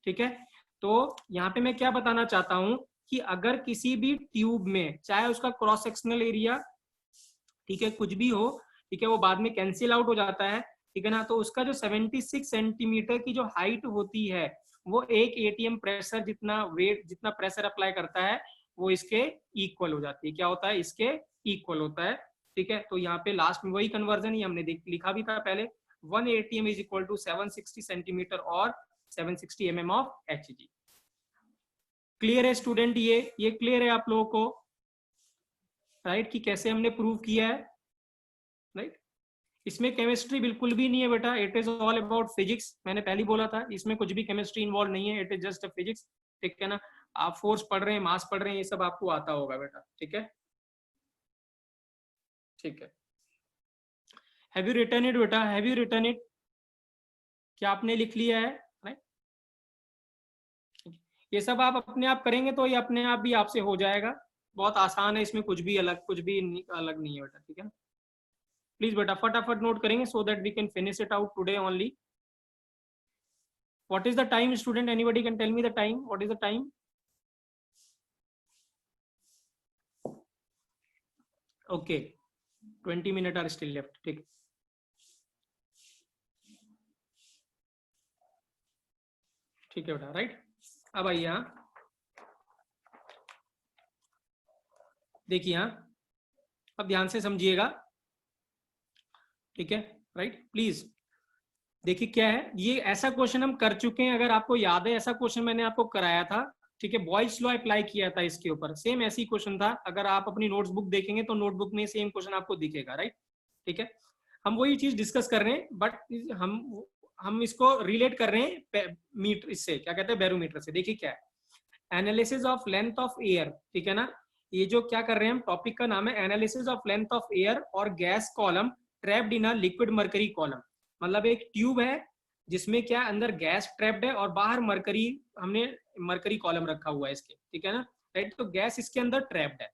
ठीक है, तो यहाँ पे मैं क्या बताना चाहता हूँ कि अगर किसी भी ट्यूब में, चाहे उसका क्रॉस सेक्शनल एरिया, ठीक है, कुछ भी हो, ठीक है, वो बाद में कैंसिल आउट हो जाता है, ठीक है ना, तो उसका जो 76 सेंटीमीटर की जो हाइट होती है वो एक एटीएम प्रेशर जितना वेट, जितना प्रेशर अप्लाई करता है वो इसके इक्वल हो जाती है। क्या होता है? इसके इक्वल होता है, ठीक है। तो यहाँ पे लास्ट में वही कन्वर्जन ही हमने लिखा भी था पहले, 1 ATM is equal to 760 centimeter और 760 mm ऑफ Hg। क्लियर है स्टूडेंट? ये क्लियर है आप लोगों को, राइट, कि कैसे हमने प्रूव किया है, राइट। इसमें केमिस्ट्री बिल्कुल भी नहीं है बेटा, it is all about physics. मैंने पहले बोला था इसमें कुछ भी केमिस्ट्री इन्वॉल्व नहीं है, it is just a physics, ठीक है ना। आप फोर्स पढ़ रहे हैं, मास पढ़ रहे हैं, ये सब आपको आता होगा बेटा, ठीक है, ठीक है। हैव यू रिटन इट बेटा? Have you written it? क्या आपने लिख लिया है? राइट, ये सब आप अपने आप करेंगे तो ये अपने आप भी आपसे हो जाएगा, बहुत आसान है, इसमें कुछ भी अलग अलग नहीं है बेटा, ठीक है ना। प्लीज बेटा फटाफट नोट करेंगे so that we can finish it out today only. What is the time, student? Anybody can tell me the time? What is the time? Okay, 20 minutes are still left. ठीक, ठीक है बेटा, राइट। अब आइए यहाँ, देखिए यहाँ, अब ध्यान से समझिएगा, ठीक है, राइट। प्लीज देखिए क्या है ये, ऐसा क्वेश्चन हम कर चुके हैं, अगर आपको याद है ऐसा क्वेश्चन मैंने आपको कराया था, ठीक है, बॉयल्स लॉ अप्लाई किया था इसके ऊपर, सेम ऐसी क्वेश्चन था। अगर आप अपनी नोटबुक देखेंगे तो नोटबुक में सेम क्वेश्चन आपको दिखेगा, राइट, ठीक है। हम वही चीज डिस्कस कर रहे हैं, बट हम इसको रिलेट कर रहे हैं मीटर, इससे क्या कहते हैं, बैरोमीटर से। देखिए क्या है, analysis of length of air, ठीक है ना। ये जो क्या कर रहे हैं हम, टॉपिक का नाम है analysis of length of air और gas column trapped in a liquid mercury column. मतलब एक ट्यूब है जिसमें क्या अंदर गैस ट्रैप्ड है और बाहर मरकरी, हमने मरकरी कॉलम रखा हुआ है इसके, ठीक है ना, राइट। तो गैस इसके अंदर ट्रैप्ड है,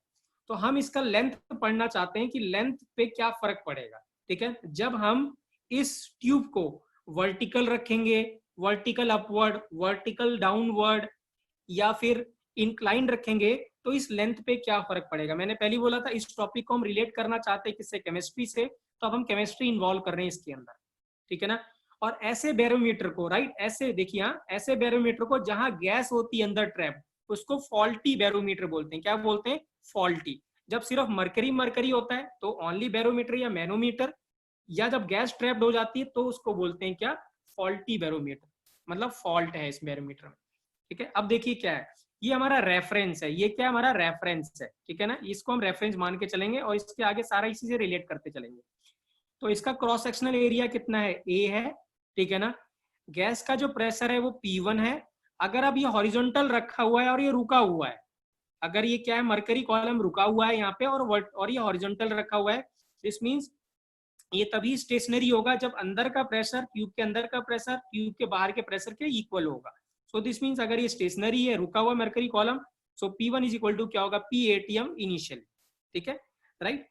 तो हम इसका लेंथ पढ़ना चाहते हैं कि लेंथ पे क्या फर्क पड़ेगा, ठीक है। जब हम इस ट्यूब को वर्टिकल रखेंगे, वर्टिकल अपवर्ड, वर्टिकल डाउनवर्ड, या फिर इंक्लाइन रखेंगे, तो इस लेंथ पे क्या फर्क पड़ेगा। मैंने पहले बोला था इस टॉपिक को हम रिलेट करना चाहते हैं किससे, केमिस्ट्री से, तो अब हम केमिस्ट्री इन्वॉल्व कर रहे हैं इसके अंदर, ठीक है ना। और ऐसे बैरोमीटर को, राइट, ऐसे देखिए यहाँ, ऐसे बैरोमीटर को जहां गैस होती है अंदर ट्रैप, उसको फॉल्टी बैरोमीटर बोलते हैं। क्या बोलते हैं? फॉल्टी। जब सिर्फ मरकरी मरकरी होता है तो ओनली बैरोमीटर या मैनोमीटर, या जब गैस ट्रैप्ड हो जाती है तो उसको बोलते हैं क्या, फॉल्टी बैरोमीटर, मतलब फॉल्ट है इस बैरोमीटर में, ठीक है। अब देखिए क्या है, ये हमारा रेफरेंस है, ये क्या हमारा रेफरेंस है, ठीक है ना, इसको हम रेफरेंस मान के चलेंगे और इसके आगे सारा इसी से रिलेट करते चलेंगे। तो इसका क्रॉस सेक्शनल एरिया कितना है, ए है, ठीक है ना। गैस का जो प्रेशर है वो P1 है। अगर अब ये हॉरिजॉन्टल रखा हुआ है और ये रुका हुआ है, अगर ये क्या है, मरकरी कॉलम रुका हुआ है यहाँ पे और ये हॉरिजॉन्टल रखा हुआ है, दिस मींस ये तभी स्टेशनरी होगा जब अंदर का प्रेशर, ट्यूब के अंदर का प्रेशर ट्यूब के बाहर के प्रेशर के इक्वल होगा। सो दिस मींस अगर ये स्टेशनरी है, रुका हुआ mercury column, so P1 is equal to क्या होगा, P ATM इनिशियल, ठीक है, राइट।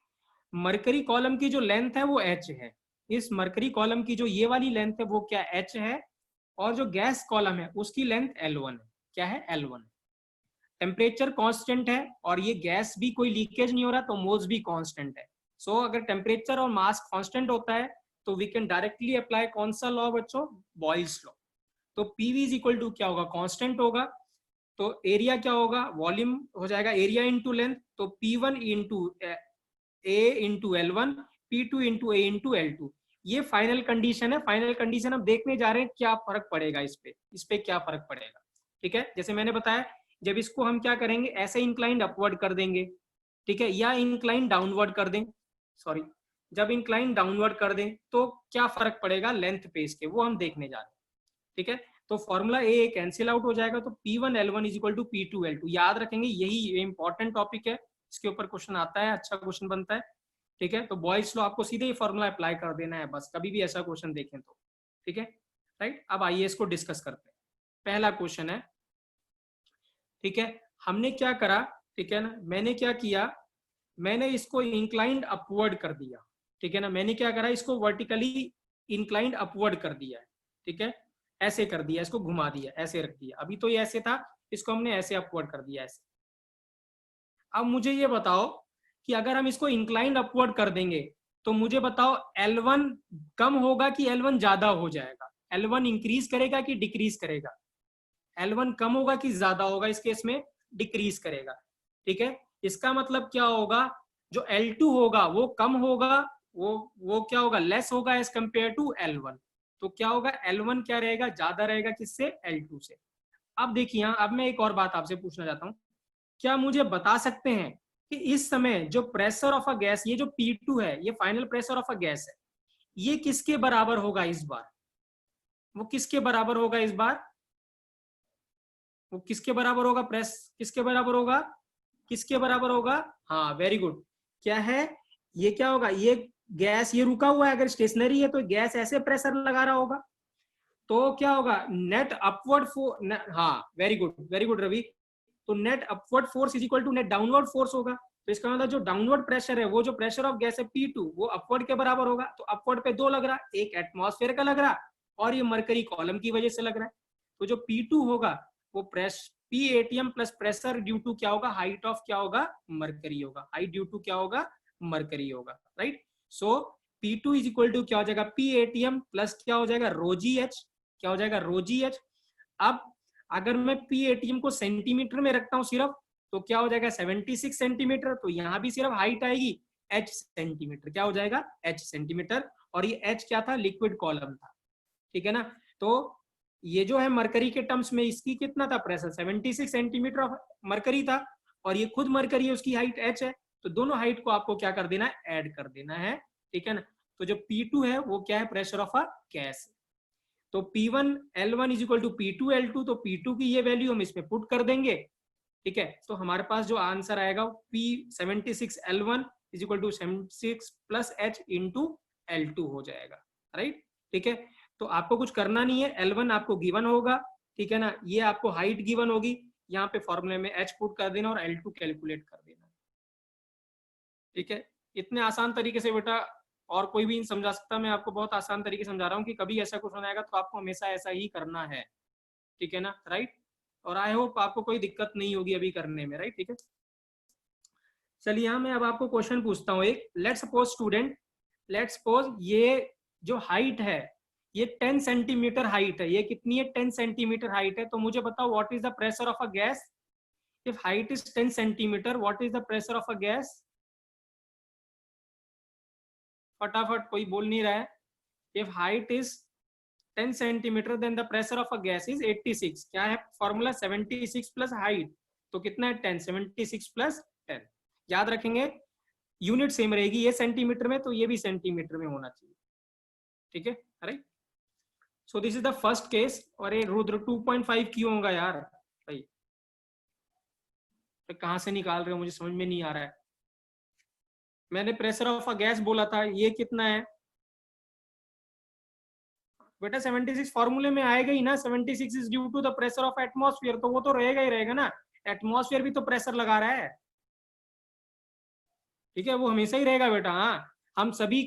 मरकरी कॉलम की जो लेंथ है वो H है, इस मरकरी कॉलम की जो ये वाली लेंथ है वो क्या, H है, और जो गैस कॉलम है उसकी लेंथ L1 है। क्या है? L1। टेम्परेचर कांस्टेंट है और ये गैस भी कोई लीकेज नहीं हो रहा, तो मोल्स भी कांस्टेंट है। सो अगर टेम्परेचर और मास कांस्टेंट होता है तो वी कैन डायरेक्टली अप्लाई कौन सा लॉ बच्चों, बॉयल्स लॉ। तो PV इज इक्वल टू क्या होगा, कांस्टेंट होगा, तो एरिया क्या होगा, वॉल्यूम हो जाएगा एरिया इंटू लेंथ, तो P1 into A into L1, P2 into A into L2। ये फाइनल कंडीशन है। फाइनल कंडीशन हम देखने जा रहे हैं क्या फर्क पड़ेगा इस पे क्या फर्क पड़ेगा, ठीक है। जैसे मैंने बताया, जब इसको हम क्या करेंगे, ऐसे इंक्लाइंड अपवर्ड कर देंगे, ठीक है, या इंक्लाइन डाउनवर्ड कर दें, सॉरी, जब इंक्लाइन डाउनवर्ड कर दें तो क्या फर्क पड़ेगा लेंथ पे इसके, वो हम देखने जा रहे हैं, ठीक है। तो फॉर्मूला ए कैंसिल आउट हो जाएगा, तो P1 L1 is equal to P2 L2। याद रखेंगे, यही इंपॉर्टेंट टॉपिक है, इसके ऊपर क्वेश्चन आता है, अच्छा क्वेश्चन बनता है, ठीक है। तो बॉयल्स लॉ आपको सीधे ही फॉर्मूला अप्लाई कर देना है बस, कभी भी ऐसा क्वेश्चन देखें तो, ठीक है, राइट। अब आइए इसको डिस्कस करते हैं। पहला क्वेश्चन है, ठीक है, हमने क्या करा, ठीक है ना, मैंने क्या किया, मैंने इसको इंक्लाइंड अपवर्ड कर दिया, ठीक है ना, मैंने क्या करा, इसको वर्टिकली इंक्लाइंड अपवर्ड कर दिया है, ठीक है, ऐसे कर दिया, इसको घुमा दिया, ऐसे रख दिया। अभी तो ये ऐसे था, इसको हमने ऐसे अपवर्ड कर दिया, ऐसे, अब मुझे ये बताओ कि अगर हम इसको इंक्लाइंड अपवर्ड कर देंगे तो मुझे बताओ L1 कम होगा कि L1 ज्यादा हो जाएगा, L1 इंक्रीज करेगा कि डिक्रीज करेगा? L1 कम होगा कि ज्यादा होगा? इस केस में डिक्रीज करेगा। ठीक है, इसका मतलब क्या होगा, जो L2 होगा वो कम होगा, वो क्या होगा, लेस होगा एज कंपेयर टू L1। तो क्या होगा, L1 क्या रहेगा, ज्यादा रहेगा किससे, L2 से। अब देखिए अब मैं एक और बात आपसे पूछना चाहता हूँ, क्या मुझे बता सकते हैं कि इस समय जो प्रेशर ऑफ अ गैस, ये जो P2 है, ये final pressure of a gas है, ये किसके बराबर होगा इस बार? वो किसके बराबर होगा इस बार? वो किसके बराबर होगा, प्रेस किसके बराबर होगा, किसके बराबर होगा? हाँ वेरी गुड, क्या है ये, क्या होगा, ये गैस ये रुका हुआ है, अगर स्टेशनरी है तो गैस ऐसे प्रेशर लगा रहा होगा, तो क्या होगा, नेट अपवर्ड फोर्स, हाँ वेरी गुड रवि, तो net upward force is equal to net downward force होगा। तो इसका मतलब जो डाउनवर्ड प्रेशर है, वो जो प्रेशर ऑफ गैस है P2, वो अपवर्ड के बराबर होगा। तो अपवर्ड पे दो लग रहा, एक एटमॉस्फेयर का लग रहा और ये मरकरी कॉलम की वजह से लग रहा है। तो जो P2 होगा वो P ATM plus pressure due to क्या होगा, हाइट ऑफ क्या होगा, मरकरी होगा, हाइट ड्यू टू क्या होगा, मरकरी होगा, right. So P2 is equal to क्या हो जाएगा, P ATM प्लस क्या हो जाएगा, रो जी एच, क्या हो जाएगा, रो जी एच। अब अगर मैं P ATM को सेंटीमीटर में रखता हूं सिर्फ, तो क्या हो जाएगा, 76 सेंटीमीटर। तो यहाँ भी सिर्फ हाइट आएगी H सेंटीमीटर, क्या हो जाएगा, H सेंटीमीटर। और ये H क्या था, लिक्विड कॉलम था, ठीक है ना। तो ये जो है मरकरी के टर्म्स में इसकी कितना था प्रेशर, 76 सेंटीमीटर ऑफ मरकरी था, और ये खुद मरकरी है, उसकी हाइट H है। तो दोनों हाइट को आपको क्या कर देना है, ऐड कर देना है, ठीक है ना। तो जो P2 है वो क्या है, प्रेशर ऑफ अ गैस। तो P1 L1 is equal to P2 L2, तो P2 की ये वैल्यू हम इसमें पुट कर देंगे, ठीक है। तो हमारे पास जो आंसर आएगा P76 L1 is equal to 76 plus H into L2 हो जाएगा, राइट, ठीक है। तो आपको कुछ करना नहीं है, L1 आपको गिवन होगा, ठीक है ना, ये आपको हाइट गिवन होगी, यहाँ पे फॉर्मूले में H पुट कर देना और L2 कैलकुलेट कर देना, ठीक है। इतने आसान तरीके से बेटा और कोई भी नहीं समझा सकता, मैं आपको बहुत आसान तरीके से समझा रहा हूँ कि कभी ऐसा क्वेश्चन आएगा तो आपको हमेशा ऐसा ही करना है, ठीक है ना, राइट। और आई होप आपको कोई दिक्कत नहीं होगी अभी करने में, राइट, ठीक है। चलिए यहाँ मैं अब आपको क्वेश्चन पूछता हूँ एक, let's suppose student, let's suppose ये जो हाइट है ये 10 सेंटीमीटर हाइट है, ये कितनी है, 10 सेंटीमीटर हाइट है। तो मुझे बताओ what is the pressure of a gas, if height is 10 centimeter what is the pressure of a gas? फटाफट, कोई बोल नहीं रहा है। If height is 10 centimeter then the pressure of a gas is 86। क्या है फॉर्मूला, 76 प्लस हाइट, तो कितना है 10, 76 प्लस 10। याद रखेंगे यूनिट सेम रहेगी, ये सेंटीमीटर में तो ये भी सेंटीमीटर में होना चाहिए, ठीक है, right. So this is the first case. और ये रुद्र 2.5 क्यों होगा यार भाई, तो कहां से निकाल रहे हो, मुझे समझ में नहीं आ रहा है। मैंने प्रेशर ऑफ अ गैस बोला था, ये कितना है बेटा, 76 फॉर्मूले में आएगा ही ना, 76 is due to the pressure of atmosphere, तो वो तो रहेगा ही रहेगा ना, एटमॉस्फेयर भी तो प्रेशर लगा रहा है, ठीक है, वो हमेशा ही रहेगा बेटा। हाँ, हम सभी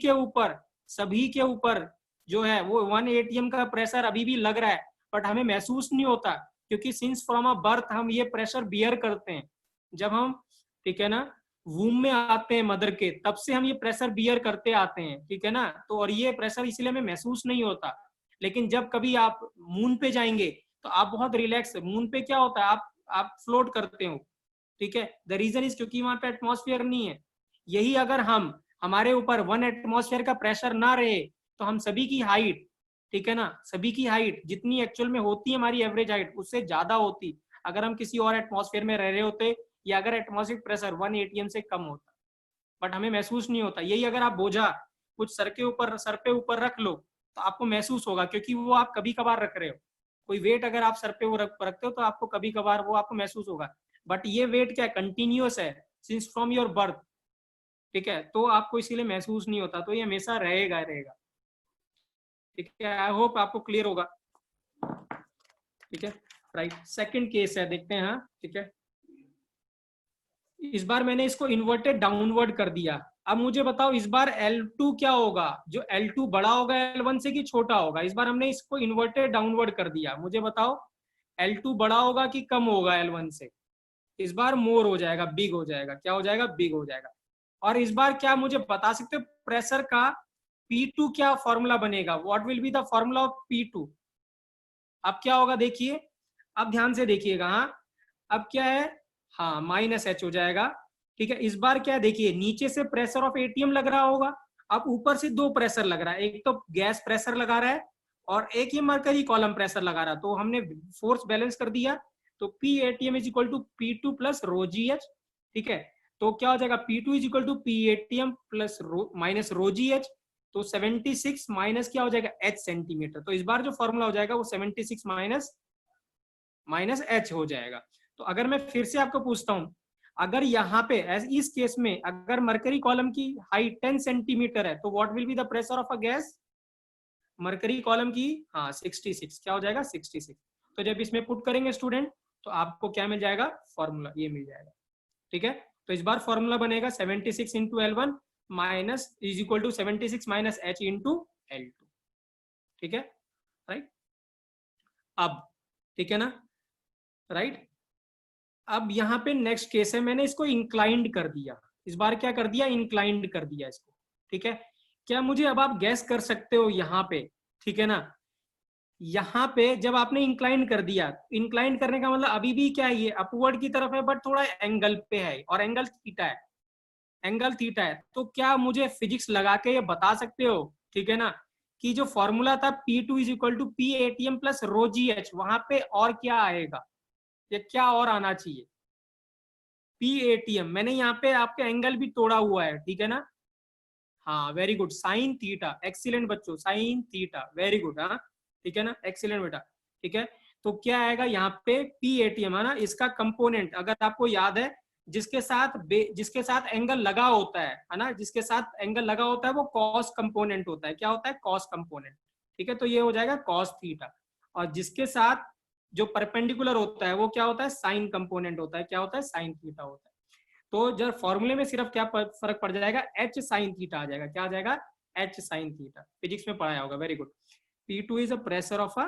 के ऊपर जो है वो 1 ATM का प्रेशर अभी भी लग रहा है, बट हमें महसूस नहीं होता, क्योंकि सिंस फ्रॉम अ बर्थ हम ये प्रेशर बियर करते हैं। जब हम, ठीक है ना, वूम में आते हैं मदर के, तब से हम ये प्रेशर बियर करते आते हैं, ठीक है ना। तो और ये प्रेशर इसलिए हमें महसूस नहीं होता, लेकिन जब कभी आप मून पे जाएंगे तो आप बहुत रिलैक्स, मून पे क्या होता है, आप फ्लोट करते हो, ठीक है। द रीजन इज क्योंकि वहां पे एटमॉस्फेयर नहीं है। यही अगर हम, हमारे ऊपर 1 एटमॉस्फेयर का प्रेशर ना रहे, तो हम सभी की हाइट, ठीक है ना, सभी की हाइट जितनी एक्चुअल में होती है हमारी एवरेज हाइट, उससे ज्यादा होती अगर हम किसी और एटमॉस्फेयर में रह रहे होते, या अगर एटमॉस्फेयर प्रेशर 1 ATM से कम होता, बट हमें महसूस नहीं होता। यही अगर आप बोझा कुछ सर पे ऊपर रख लो तो आपको महसूस होगा, क्योंकि वो आप कभी कभार रख रहे हो। कोई वेट अगर आप सर पे वो रखते हो तो आपको कभी कभार वो आपको महसूस होगा, बट ये वेट क्या कंटिन्यूअस है सिंस फ्रॉम योर बर्थ, ठीक है, तो आपको इसीलिए महसूस नहीं होता, तो ये हमेशा रहेगा रहेगा, ठीक है। आई होप आपको क्लियर होगा, ठीक है, राइट। सेकंड केस है, देखते हैं, हाँ ठीक है। इस बार मैंने इसको इन्वर्टेड डाउनवर्ड कर दिया। अब मुझे बताओ इस बार L2 क्या होगा, जो L2 बड़ा होगा L1 से कि छोटा होगा? इस बार हमने इसको इन्वर्टेड डाउनवर्ड कर दिया, मुझे बताओ L2 बड़ा होगा कि कम होगा L1 से? इस बार मोर हो जाएगा, बिग हो जाएगा, क्या हो जाएगा, बिग हो जाएगा। और इस बार क्या मुझे बता सकते हो प्रेशर का P2 क्या फॉर्मूला बनेगा, what will be the formula of P2। अब क्या होगा देखिए, अब ध्यान से देखिएगा, हाँ अब क्या है, हाँ माइनस एच हो जाएगा, ठीक है। इस बार क्या देखिए, नीचे से प्रेशर ऑफ एटीएम लग रहा होगा, अब ऊपर से दो प्रेशर लग रहा है, एक तो गैस प्रेशर लगा रहा है और एक ही मरकरी कॉलम प्रेशर लगा रहा है, तो हमने फोर्स बैलेंस कर दिया, तो P ATM is equal to P2 plus rho g h, ठीक है। तो क्या हो जाएगा, P2 is equal to P ATM plus minus rho g h, तो 76 माइनस क्या हो जाएगा, एच सेंटीमीटर। तो इस बार जो फॉर्मूला हो जाएगा वो 76 माइनस एच हो जाएगा। तो अगर मैं फिर से आपको पूछता हूं, अगर यहाँ पे इस केस में अगर मरकरी कॉलम की हाइट 10 सेंटीमीटर है, तो what will be the pressure of a gas, mercury column की, हाँ 66, क्या हो जाएगा 66। तो जब इसमें पुट करेंगे स्टूडेंट, तो आपको क्या मिल जाएगा, फॉर्मूला ये मिल जाएगा, ठीक है। तो इस बार फॉर्मूला बनेगा 76 into L1 minus is equal to 76 minus h into L2, ठीक है, राइट। अब ठीक है ना, राइट। अब यहाँ पे नेक्स्ट केस है, मैंने इसको इंक्लाइंड कर दिया, इस बार क्या कर दिया, इंक्लाइंड कर दिया इसको, ठीक है। क्या मुझे अब आप गैस कर सकते हो यहाँ पे, ठीक है ना, यहाँ पे जब आपने इंक्लाइंड कर दिया, इंक्लाइंड करने का मतलब अभी भी क्या है, ये अपवर्ड की तरफ है बट थोड़ा एंगल पे है, और एंगल थीटा है, एंगल थीटा है। तो क्या मुझे फिजिक्स लगा के ये बता सकते हो, ठीक है ना, कि जो फॉर्मूला था P2 is equal to P ATM plus rho g h, वहां पे और क्या आएगा, ये क्या और आना चाहिए, पी एटीएम। मैंने यहाँ पे आपके एंगल भी तोड़ा हुआ है, ठीक है ना, हाँ very good, sine theta, excellent बच्चों, साइन थीटा, वेरी गुड, हाँ ठीक है ना, एक्सीलेंट बेटा, ठीक है। तो क्या आएगा यहाँ पे पी एटीएम है ना, इसका कंपोनेंट अगर आपको याद है, जिसके साथ एंगल लगा होता है ना, जिसके साथ एंगल लगा होता है वो कॉस कंपोनेंट होता है, क्या होता है, कॉस कंपोनेंट, ठीक है। तो ये हो जाएगा कॉस थीटा, और जिसके साथ जो परपेंडिकुलर होता है वो क्या होता है, साइन कंपोनेंट होता है, क्या होता है, साइन थीटा होता है। तो जब फॉर्मूले में सिर्फ क्या फर्क पड़ जाएगा, एच साइन थीटा आ जाएगा, क्या आ जाएगा, एच साइन थीटा, फिजिक्स में पढ़ाया होगा, very good. P2 is a pressure of a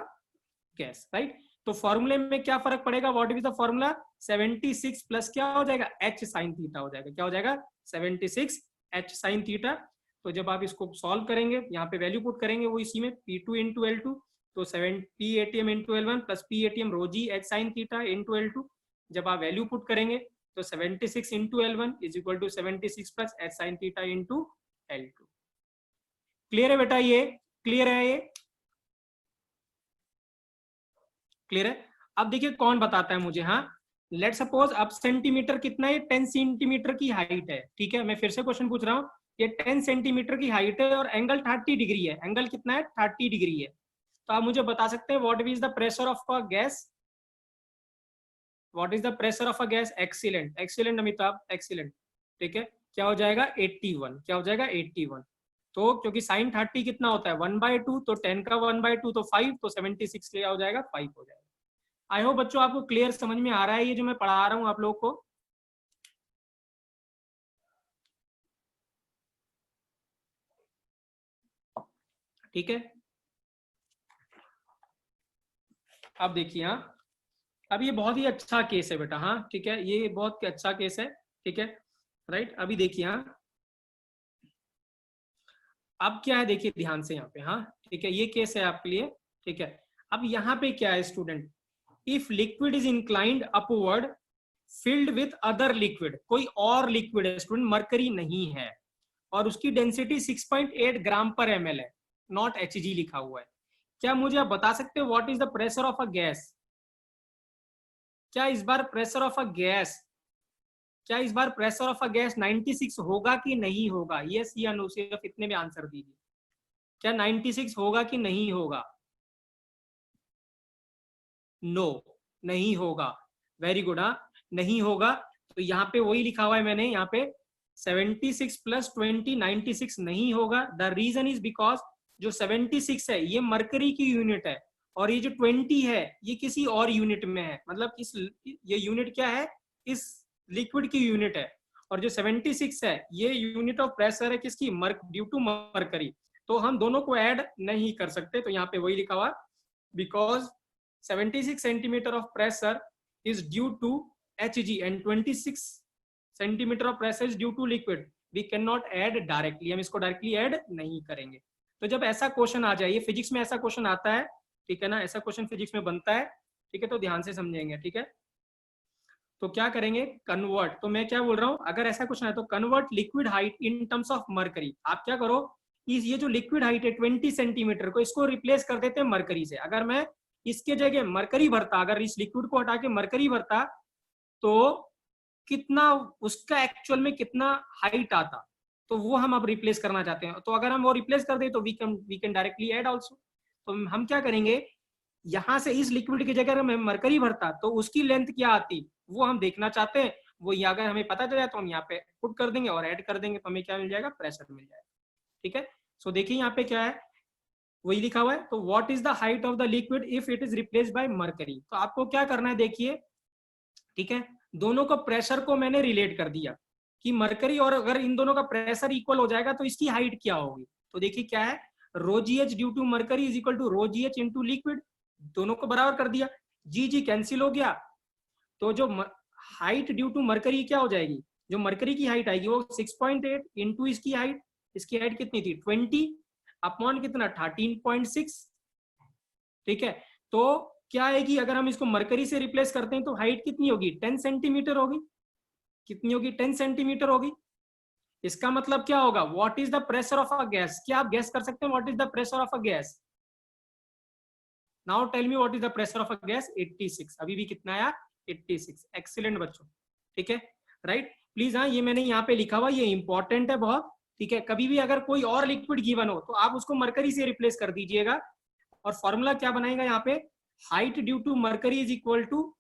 gas, right. तो फॉर्मूले में क्या फर्क पड़ेगा, what is the formula, 76 plus क्या हो जाएगा, एच साइन थीटा हो जाएगा, क्या हो जाएगा, 76 एच साइन थीटा। तो जब आप इसको सॉल्व करेंगे, यहाँ पे वैल्यू पुट करेंगे वो इसी में, P2 इंटू L2, तो 7 P ATM into L1 plus P ATM rho g h sine theta into L2, जब आप वैल्यू पुट करेंगे तो 76 into L1 is equal to 76 plus h sine theta into L2। Clear है बेटा, ये क्लियर है, ये क्लियर है। अब देखिए कौन बताता है मुझे, हाँ लेट सपोज अब सेंटीमीटर कितना है, 10 सेंटीमीटर की हाइट है, ठीक है। मैं फिर से क्वेश्चन पूछ रहा हूँ, ये 10 सेंटीमीटर की हाइट है और एंगल 30 डिग्री है, एंगल कितना है, 30 डिग्री है। तो आप मुझे बता सकते हैं what is the pressure of a gas, what is the pressure of a gas, excellent, excellent Amitabh, excellent, ठीक है। क्या हो जाएगा 81, क्या हो जाएगा 81। तो क्योंकि साइन 30 कितना होता है 1/2, तो 10 का 1/2 तो 5, तो 76 क्या हो जाएगा 5 हो जाएगा। आई होप बच्चों आपको क्लियर समझ में आ रहा है ये जो मैं पढ़ा रहा हूं आप लोगों को, ठीक है। अब देखिए, हाँ अब ये बहुत ही अच्छा केस है बेटा, हाँ ठीक है, ये बहुत ही अच्छा केस है, ठीक है, राइट। अभी देखिए, हाँ अब क्या है, देखिए ध्यान से यहाँ पे, हाँ ठीक है, ये केस है आपके लिए, ठीक है। अब यहाँ पे क्या है student, if liquid is inclined upward filled with other liquid, कोई और लिक्विड है स्टूडेंट, मरकरी नहीं है, और उसकी डेंसिटी 6.8 ग्राम पर ml है, नॉट Hg लिखा हुआ है। क्या मुझे आप बता सकते हो what is the pressure of a gas, क्या इस बार प्रेशर ऑफ अ गैस, क्या इस बार प्रेशर ऑफ अ गैस 96 होगा कि नहीं होगा, यस या नो, सिर्फ इतने में आंसर दीजिए, क्या 96 होगा कि नहीं होगा, नो नहीं होगा, वेरी गुड, हाँ नहीं होगा। तो यहाँ पे वही लिखा हुआ है मैंने यहाँ पे 76 प्लस 20 96 नहीं होगा। द रीजन इज बिकॉज जो 76 है ये मरकरी की यूनिट है, और ये जो 20 है ये किसी और यूनिट में है, मतलब इस ये यूनिट क्या है, इस लिक्विड की यूनिट है, और जो 76 है ये यूनिट ऑफ प्रेशर है किसकी, ड्यू टू मरकरी। तो हम दोनों को ऐड नहीं कर सकते, तो यहाँ पे वही लिखा हुआ, because 76 centimeter of pressure is due to Hg and 26 centimeter of pressure is due to liquid, we can not add directly, हम इसको डायरेक्टली ऐड नहीं करेंगे। तो जब ऐसा क्वेश्चन आ जाए, ये फिजिक्स में ऐसा क्वेश्चन आता है, ठीक है ना, ऐसा क्वेश्चन फिजिक्स में बनता है, ठीक है, तो ध्यान से समझेंगे, ठीक है। तो क्या करेंगे, कन्वर्ट, तो मैं क्या बोल रहा हूँ, अगर ऐसा क्वेश्चन है तो convert liquid height in terms of mercury. आप क्या करो, इस ये जो लिक्विड हाइट है 20 सेंटीमीटर को, इसको रिप्लेस कर देते हैं मरकरी से। अगर मैं इसके जगह मरकरी भरता, अगर इस लिक्विड को हटा के मरकरी भरता, तो कितना उसका एक्चुअल में कितना हाइट आता, तो वो हम अब रिप्लेस करना चाहते हैं। तो अगर हम वो रिप्लेस कर दे तो we can directly add also. तो हम क्या करेंगे, यहां से इस लिक्विड की जगह अगर मैं मरकरी भरता तो उसकी लेंथ क्या आती, वो हम देखना चाहते हैं। वो अगर हमें पता चल जाए तो हम यहाँ पे पुट कर देंगे और ऐड कर देंगे, तो हमें क्या मिल जाएगा, प्रेशर मिल जाएगा, ठीक है। सो देखिए यहाँ पे क्या है, वही लिखा हुआ है। तो what is the height of the liquid if it is replaced by mercury. तो आपको क्या करना है, देखिए, ठीक है, दोनों को प्रेशर को मैंने रिलेट कर दिया कि मरकरी, और अगर इन दोनों का प्रेशर इक्वल हो जाएगा तो इसकी हाइट क्या होगी। तो देखिए क्या है, rho g h due to mercury is equal to rho g h into liquid, दोनों को बराबर कर दिया, जी जी कैंसिल हो गया। तो जो हाइट ड्यू टू मरकरी क्या हो जाएगी, जो मरकरी की हाइट आएगी वो 6.8 इंटू इसकी हाइट कितनी थी 20 अपॉन कितना 13.6, ठीक है। तो क्या है कि अगर हम इसको मरकरी से रिप्लेस करते हैं तो हाइट कितनी होगी, 10 सेंटीमीटर होगी। कितनी होगी, 10 सेंटीमीटर होगी। इसका मतलब क्या होगा, what is the pressure of a gas, क्या आप गैस कर सकते हैं what is the pressure of a gas. Now tell me what is the pressure of a gas, 86, अभी भी कितना आया 86। एक्सीलेंट बच्चों, ठीक है, राइट। प्लीज हाँ, ये मैंने यहाँ पे लिखा हुआ, ये इंपॉर्टेंट है बहुत, ठीक है। कभी भी अगर कोई और लिक्विड गिवन हो तो आप उसको मरकरी से रिप्लेस कर दीजिएगा, और फॉर्मूला क्या बनाएगा यहाँ पे, height due to mercury is equal to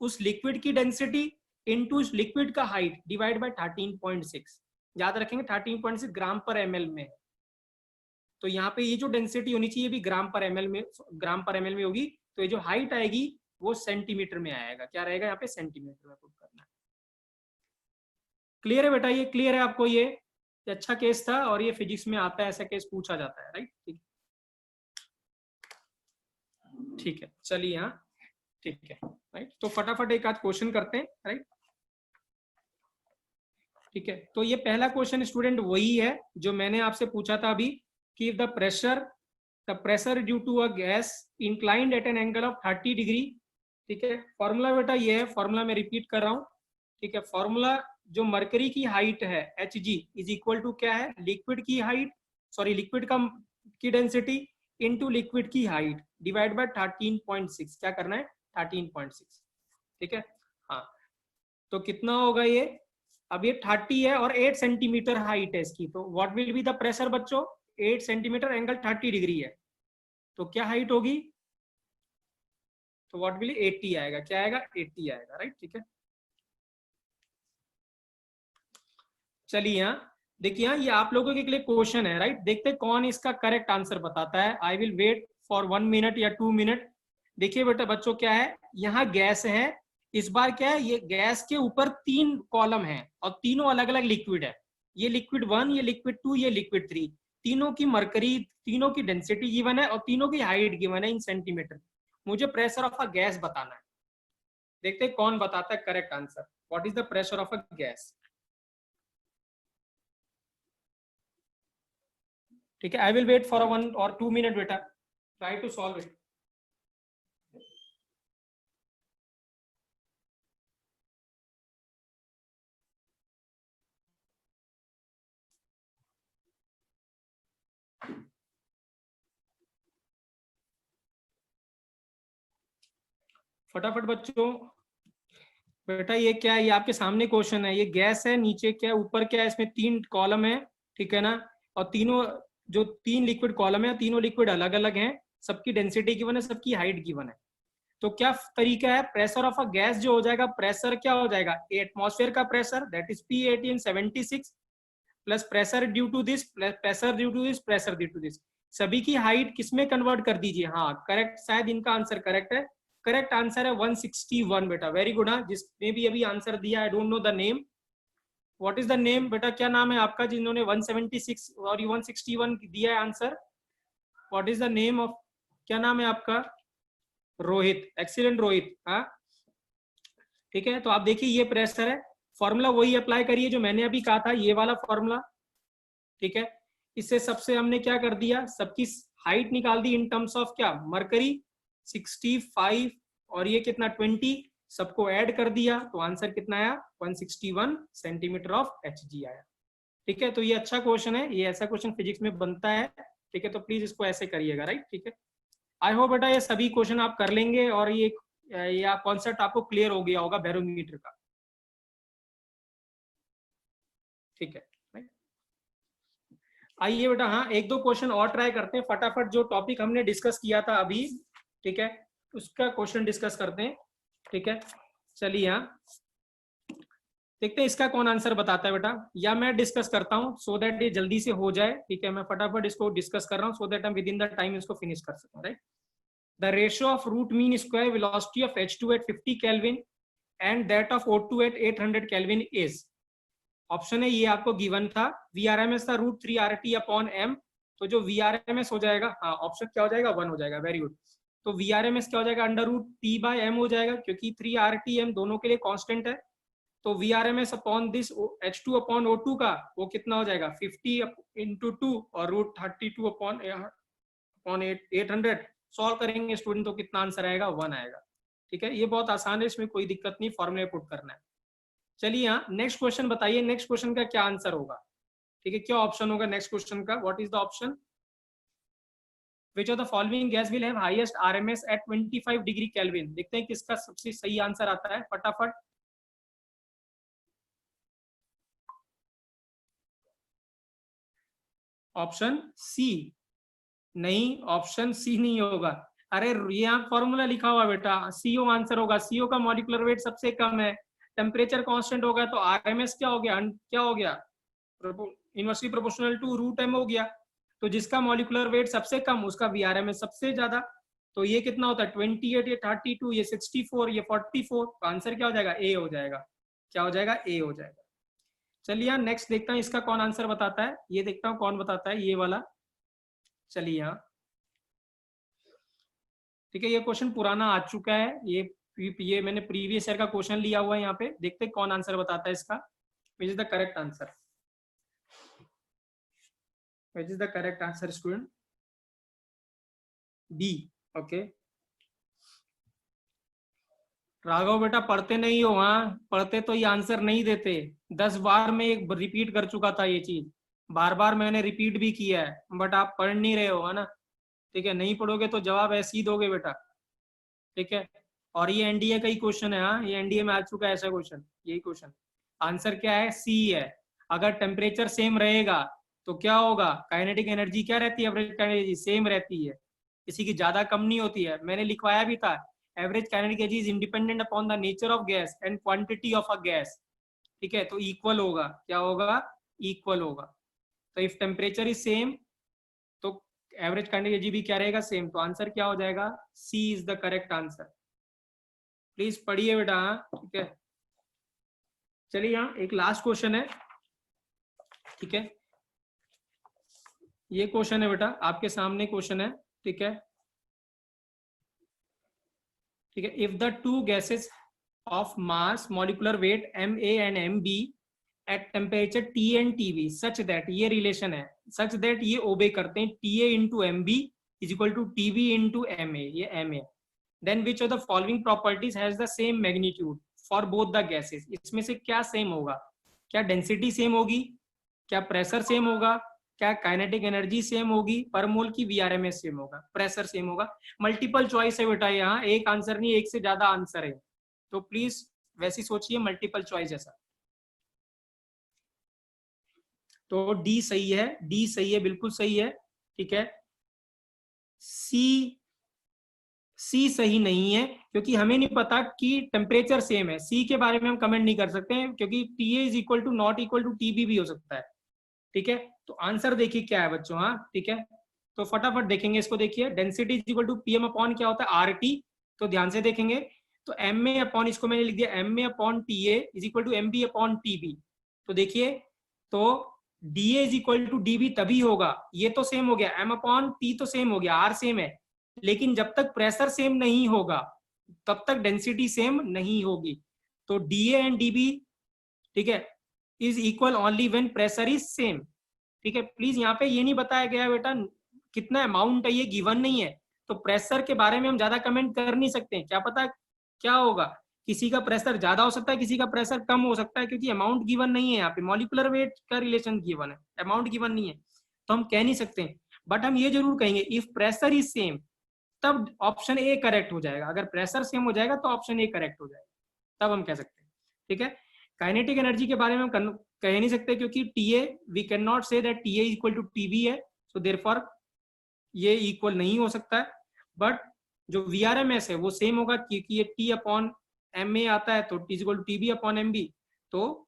उस लिक्विड की डेंसिटी इनटू उस लिक्विड का हाइट डिवाइड बाय 13.6। याद रखेंगे 13.6 ग्राम पर एमएल में। तो यहाँ पे ये जो डेंसिटी होनी चाहिए भी ग्राम पर एमएल में होगी। तो ये जो हाइट आएगी वो सेंटीमीटर में आएगा, क्या रहेगा यहाँ पे, सेंटीमीटर में पुट करना है। क्लियर है बेटा, ये क्लियर है आपको, ये अच्छा केस था और ये फिजिक्स में आता है, ऐसा केस पूछा जाता है, राइट, ठीक, ठीक है, चलिए यहाँ, ठीक है, राइट। तो फटाफट एक आध क्वेश्चन करते हैं, राइट, ठीक है। तो ये पहला क्वेश्चन स्टूडेंट वही है जो मैंने आपसे पूछा था अभी, कि the pressure due to a gas inclined at an angle of 30 degree, ठीक है। फॉर्मूला बेटा ये है, फॉर्मूला मैं रिपीट कर रहा हूँ, ठीक है। फॉर्मूला जो मरकरी की हाइट है h g is equal to क्या है, लिक्विड की हाइट, सॉरी लिक्विड का की डेंसिटी इनटू लिक्विड की हाइट डिवाइड बाय 13.6, क्या करना है 13.6, ठीक है। हाँ, तो कितना होगा ये, अब ये 30 है और 8 सेंटीमीटर हाइट है इसकी, तो what will be the pressure बच्चों, 8 सेंटीमीटर एंगल 30 डिग्री है, तो क्या हाइट होगी, तो व्हाट विल 80 आएगा, क्या आएगा 80 आएगा, राइट, ठीक है। चलिए यहाँ देखिए, यहाँ ये आप लोगों के लिए क्वेश्चन है, राइट, देखते हैं कौन इसका करेक्ट आंसर बताता है। I will wait for 1 minute या 2 मिनट। देखिए बेटा बच्चों क्या है, यहाँ गैस है, इस बार क्या है, ये गैस के ऊपर 3 कॉलम है और तीनों अलग अलग लिक्विड है, ये लिक्विड 1, ये लिक्विड 2, ये लिक्विड 3, तीनों की मरकरी, तीनों की डेंसिटी गिवन है और तीनों की हाइट गिवन है इन सेंटीमीटर। मुझे प्रेशर ऑफ अ गैस बताना है, देखते हैं कौन बताता है correct answer, what is the pressure of a gas, ठीक है। आई विल वेट फॉर 1 और 2 मिनट बेटा, ट्राई टू सॉल्व इट। फटाफट बच्चों, बेटा ये क्या है, ये आपके सामने क्वेश्चन है, ये गैस है, नीचे क्या है, ऊपर क्या है, इसमें 3 कॉलम है, ठीक है ना, और तीनों जो 3 लिक्विड कॉलम है, तीनों लिक्विड अलग अलग हैं, सबकी डेंसिटी गिवन है, सबकी हाइट गिवन है। तो क्या तरीका है, प्रेशर ऑफ अ गैस जो हो जाएगा, प्रेशर क्या हो जाएगा, एटमॉस्फेयर का pressure that is P1876 plus pressure due to this, pressure due to this, pressure due to this, सभी की हाइट किसमें कन्वर्ट कर दीजिए। हाँ करेक्ट, शायद इनका आंसर करेक्ट है, करेक्ट आंसर है 161 बेटा, वेरी गुड। हाँ, जिसने भी अभी आंसर दिया, I don't know the name, what is the name बेटा, क्या नाम है आपका जिन्होंने 176 और 161 दिया है answer, what is the name of, क्या नाम है आपका, रोहित, एक्सीलेंट रोहित। हाँ ठीक है, तो आप देखिए ये प्रेशर है, फॉर्मूला वही अप्लाई करिए जो मैंने अभी कहा था, ये वाला फॉर्मूला। ठीक है, इससे सबसे हमने क्या कर दिया, सबकी हाइट निकाल दी इन टर्म्स ऑफ क्या, मरकरी 65 और ये कितना 20, सबको ऐड कर दिया तो आंसर कितना आया 161 सेंटीमीटर ऑफ Hg आया। ठीक है, तो ये अच्छा क्वेश्चन है, ये ऐसा क्वेश्चन फिजिक्स में बनता है। ठीक है, तो प्लीज इसको ऐसे करिएगा, राइट। ठीक है, आई होप बेटा ये सभी क्वेश्चन आप कर लेंगे और ये कॉन्सेप्ट आपको क्लियर हो गया होगा बैरोमीटर का। ठीक है, आइए बेटा, हाँ एक दो क्वेश्चन और ट्राई करते हैं फटाफट, जो टॉपिक हमने डिस्कस किया था अभी। ठीक है, उसका क्वेश्चन डिस्कस करते हैं। ठीक है, चलिए यहाँ देखते हैं इसका कौन आंसर बताता है बेटा, या मैं डिस्कस करता हूँ सो दैट ये जल्दी से हो जाए। ठीक है, मैं फटाफट इसको डिस्कस कर रहा हूँ सो दैट हम विद इन द टाइम इसको फिनिश कर सकूँ, right. The ratio of root mean square velocity of H2 at 50 Kelvin and that of O2 at 800 Kelvin is. Option है ये आपको गिवन था, VRMS था √3RT/m, तो जो VRMS हो जाएगा, हाँ ऑप्शन क्या हो जाएगा 1 हो जाएगा, वेरी गुड। तो VRMS क्या हो जाएगा √T/m हो जाएगा, क्योंकि 3RTM दोनों के लिए कांस्टेंट है। तो VRMS अपॉन दिस H2/O2 का वो कितना हो जाएगा 50 × 2 और √32/800 सॉल्व करेंगे स्टूडेंट, तो कितना आंसर आएगा 1 आएगा। ठीक है, ये बहुत आसान है, इसमें कोई दिक्कत नहीं, फॉर्मूले पुट करना है। चलिए यहाँ नेक्स्ट क्वेश्चन बताइए, नेक्स्ट क्वेश्चन का क्या आंसर होगा। ठीक है, क्या ऑप्शन होगा नेक्स्ट क्वेश्चन का, what is the option, which of the following gas will have highest RMS at 25 degree kelvin. देखते हैं किसका सबसे सही आंसर आता है फटाफट। ऑप्शन सी, नहीं ऑप्शन सी नहीं होगा, अरे यहाँ फॉर्मूला लिखा हुआ बेटा, CO आंसर होगा। CO का मॉलिक्यूलर वेट सबसे कम है, टेम्परेचर कांस्टेंट होगा, तो RMS क्या हो गया, क्या हो गया, इनवर्सली प्रोपोर्शनल टू √m हो गया। तो जिसका मॉलिक्यूलर वेट सबसे कम उसका VRMS सबसे ज्यादा। तो ये कितना होता है 28, ये 32, ये 64, ये 44, तो आंसर क्या हो जाएगा A हो जाएगा। क्या हो जाएगा A हो जाएगा। चलिए यहाँ नेक्स्ट देखता हूँ इसका कौन आंसर बताता है, ये देखता हूँ कौन बताता है ये वाला। चलिए यहाँ ठीक है, ये क्वेश्चन पुराना आ चुका है, ये मैंने प्रीवियस ईयर का क्वेश्चन लिया हुआ है यहाँ पे, देखते हैं कौन आंसर बताता है इसका, which is the correct answer, which is the correct answer student, B. Okay Raghav बेटा पढ़ते नहीं हो, हाँ पढ़ते तो ये आंसर नहीं देते, 10 बार में एक रिपीट कर चुका था ये चीज, बार बार मैंने रिपीट भी किया है, बट आप पढ़ नहीं रहे हो, है ना। ठीक है, नहीं पढ़ोगे तो जवाब ऐसे ही दोगे बेटा। ठीक है, और ये एनडीए का ही क्वेश्चन है, हाँ ये एनडीए में आ चुका है ऐसा क्वेश्चन, यही क्वेश्चन। आंसर क्या है सी है। अगर टेम्परेचर सेम रहेगा तो क्या होगा, काइनेटिक एनर्जी क्या रहती है, एवरेज काइनेटिक एनर्जी सेम रहती है, किसी की ज्यादा कम नहीं होती है। मैंने लिखवाया भी था, average kinetic energy is independent upon the nature of gas and quantity of a gas. ठीक है, तो इक्वल होगा, क्या होगा, इक्वल होगा। तो इफ टेम्परेचर इज सेम तो एवरेज काइनेटिक एनर्जी भी क्या रहेगा, सेम। तो आंसर क्या हो जाएगा, C is the correct answer. Please पढ़िए बेटा, ठीक है। चलिए यहाँ एक लास्ट क्वेश्चन है, ठीक है, ये क्वेश्चन है बेटा आपके सामने क्वेश्चन है, ठीक है। ठीक है, if the two gases of mass molecular weight MA and MB at temperature T and TB such that, ये रिलेशन है, सच दैट ये ओबे करते हैं, TA into MB is equal to TB into MA, ये MA, then which of the following properties has the same magnitude for both the gases। इसमें से क्या सेम होगा, क्या डेंसिटी सेम होगी, क्या प्रेशर सेम होगा, क्या काइनेटिक एनर्जी सेम होगी, पर मोल की VRMS सेम होगा, प्रेशर सेम होगा। मल्टीपल चॉइस है बेटा, यहाँ एक आंसर नहीं, एक से ज्यादा आंसर है, तो प्लीज वैसी सोचिए, मल्टीपल चॉइस जैसा। तो डी सही है, डी सही है, बिल्कुल सही है। ठीक है, सी सही नहीं है, क्योंकि हमें नहीं पता कि टेम्परेचर सेम है, सी के बारे में हम कमेंट नहीं कर सकते हैं, क्योंकि TA is equal to not equal to TB भी हो सकता है। ठीक है, तो आंसर देखिए क्या है बच्चों, हाँ ठीक है, तो फटाफट देखेंगे इसको। देखिए density is equal to PM upon क्या होता है RT, तो ध्यान से देखेंगे, तो MA अपॉन, इसको मैंने लिख दिया MA upon TA is equal to MB upon TB। तो देखिए, तो DA is equal to DB तभी होगा, ये तो सेम हो गया, M अपॉन T तो सेम हो गया, R सेम है, लेकिन जब तक प्रेशर सेम नहीं होगा तब तक डेंसिटी सेम नहीं होगी। तो डीए एंड डीबी, ठीक है, is equal only when pressure is same. ठीक है, प्लीज यहाँ पे ये नहीं बताया गया बेटा कितना अमाउंट है, ये गिवन नहीं है। तो प्रेशर के बारे में हम ज्यादा कमेंट कर नहीं सकते, क्या पता क्या होगा, किसी का प्रेशर ज्यादा हो सकता है, किसी का प्रेशर कम हो सकता है, क्योंकि अमाउंट गिवन नहीं है यहाँ पे, मॉलिक्यूलर वेट का रिलेशन गिवन है, अमाउंट गिवन नहीं है, तो हम कह नहीं सकते। बट हम ये जरूर कहेंगे इफ प्रेशर इज सेम, तब ऑप्शन ए करेक्ट हो जाएगा। अगर प्रेशर सेम हो जाएगा तो ऑप्शन ए करेक्ट हो जाएगा, तब हम कह सकते हैं। ठीक है, काइनेटिक एनर्जी के बारे में हम कह नहीं सकते, क्योंकि TA we can not say that TA equal to TB है, सो देयरफॉर ये इक्वल नहीं हो सकता है। बट जो वीआरएमएस है वो सेम होगा, क्योंकि ये टी अपॉन एम ए आता है, तो T equal to TB upon M B, तो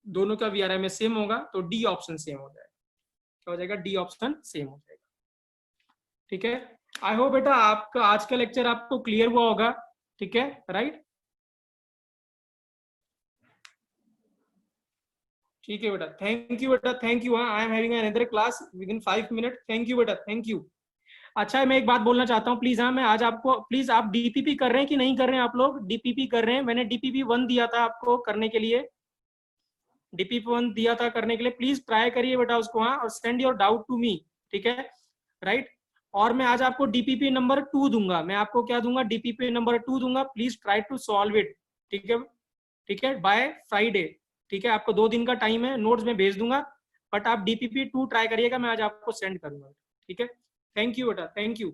दोनों का वीआरएमएस सेम होगा, तो डी ऑप्शन सेम हो जाएगा। क्या हो जाएगा, डी ऑप्शन सेम हो जाएगा। ठीक है, आई होप बेटा आपका आज का लेक्चर आपको क्लियर हुआ होगा। ठीक है, राइट, ठीक है बेटा, थैंक यू बेटा, thank you. I am having another class with in 5 minute. Thank you बेटा, थैंक यू। अच्छा, मैं एक बात बोलना चाहता हूँ प्लीज, हाँ, मैं आज आपको प्लीज, आप डीपीपी कर रहे हैं कि नहीं कर रहे हैं? आप लोग डीपीपी कर रहे हैं? मैंने डीपीपी 1 दिया था आपको करने के लिए, डीपीपी 1 दिया था करने के लिए, प्लीज ट्राई करिए बेटा उसको, हाँ, और send your doubt to me. ठीक है, राइट। और मैं आज आपको डीपीपी नंबर 2 दूंगा, मैं आपको क्या दूंगा, डीपीपी नंबर 2 दूंगा, please try to solve it. ठीक है, ठीक है, बाय फ्राइडे। ठीक है, आपको 2 दिन का टाइम है, नोट्स में भेज दूंगा, बट आप डीपीपी 2 ट्राई करिएगा, मैं आज आपको सेंड करूंगा। ठीक है, थैंक यू बेटा, थैंक यू।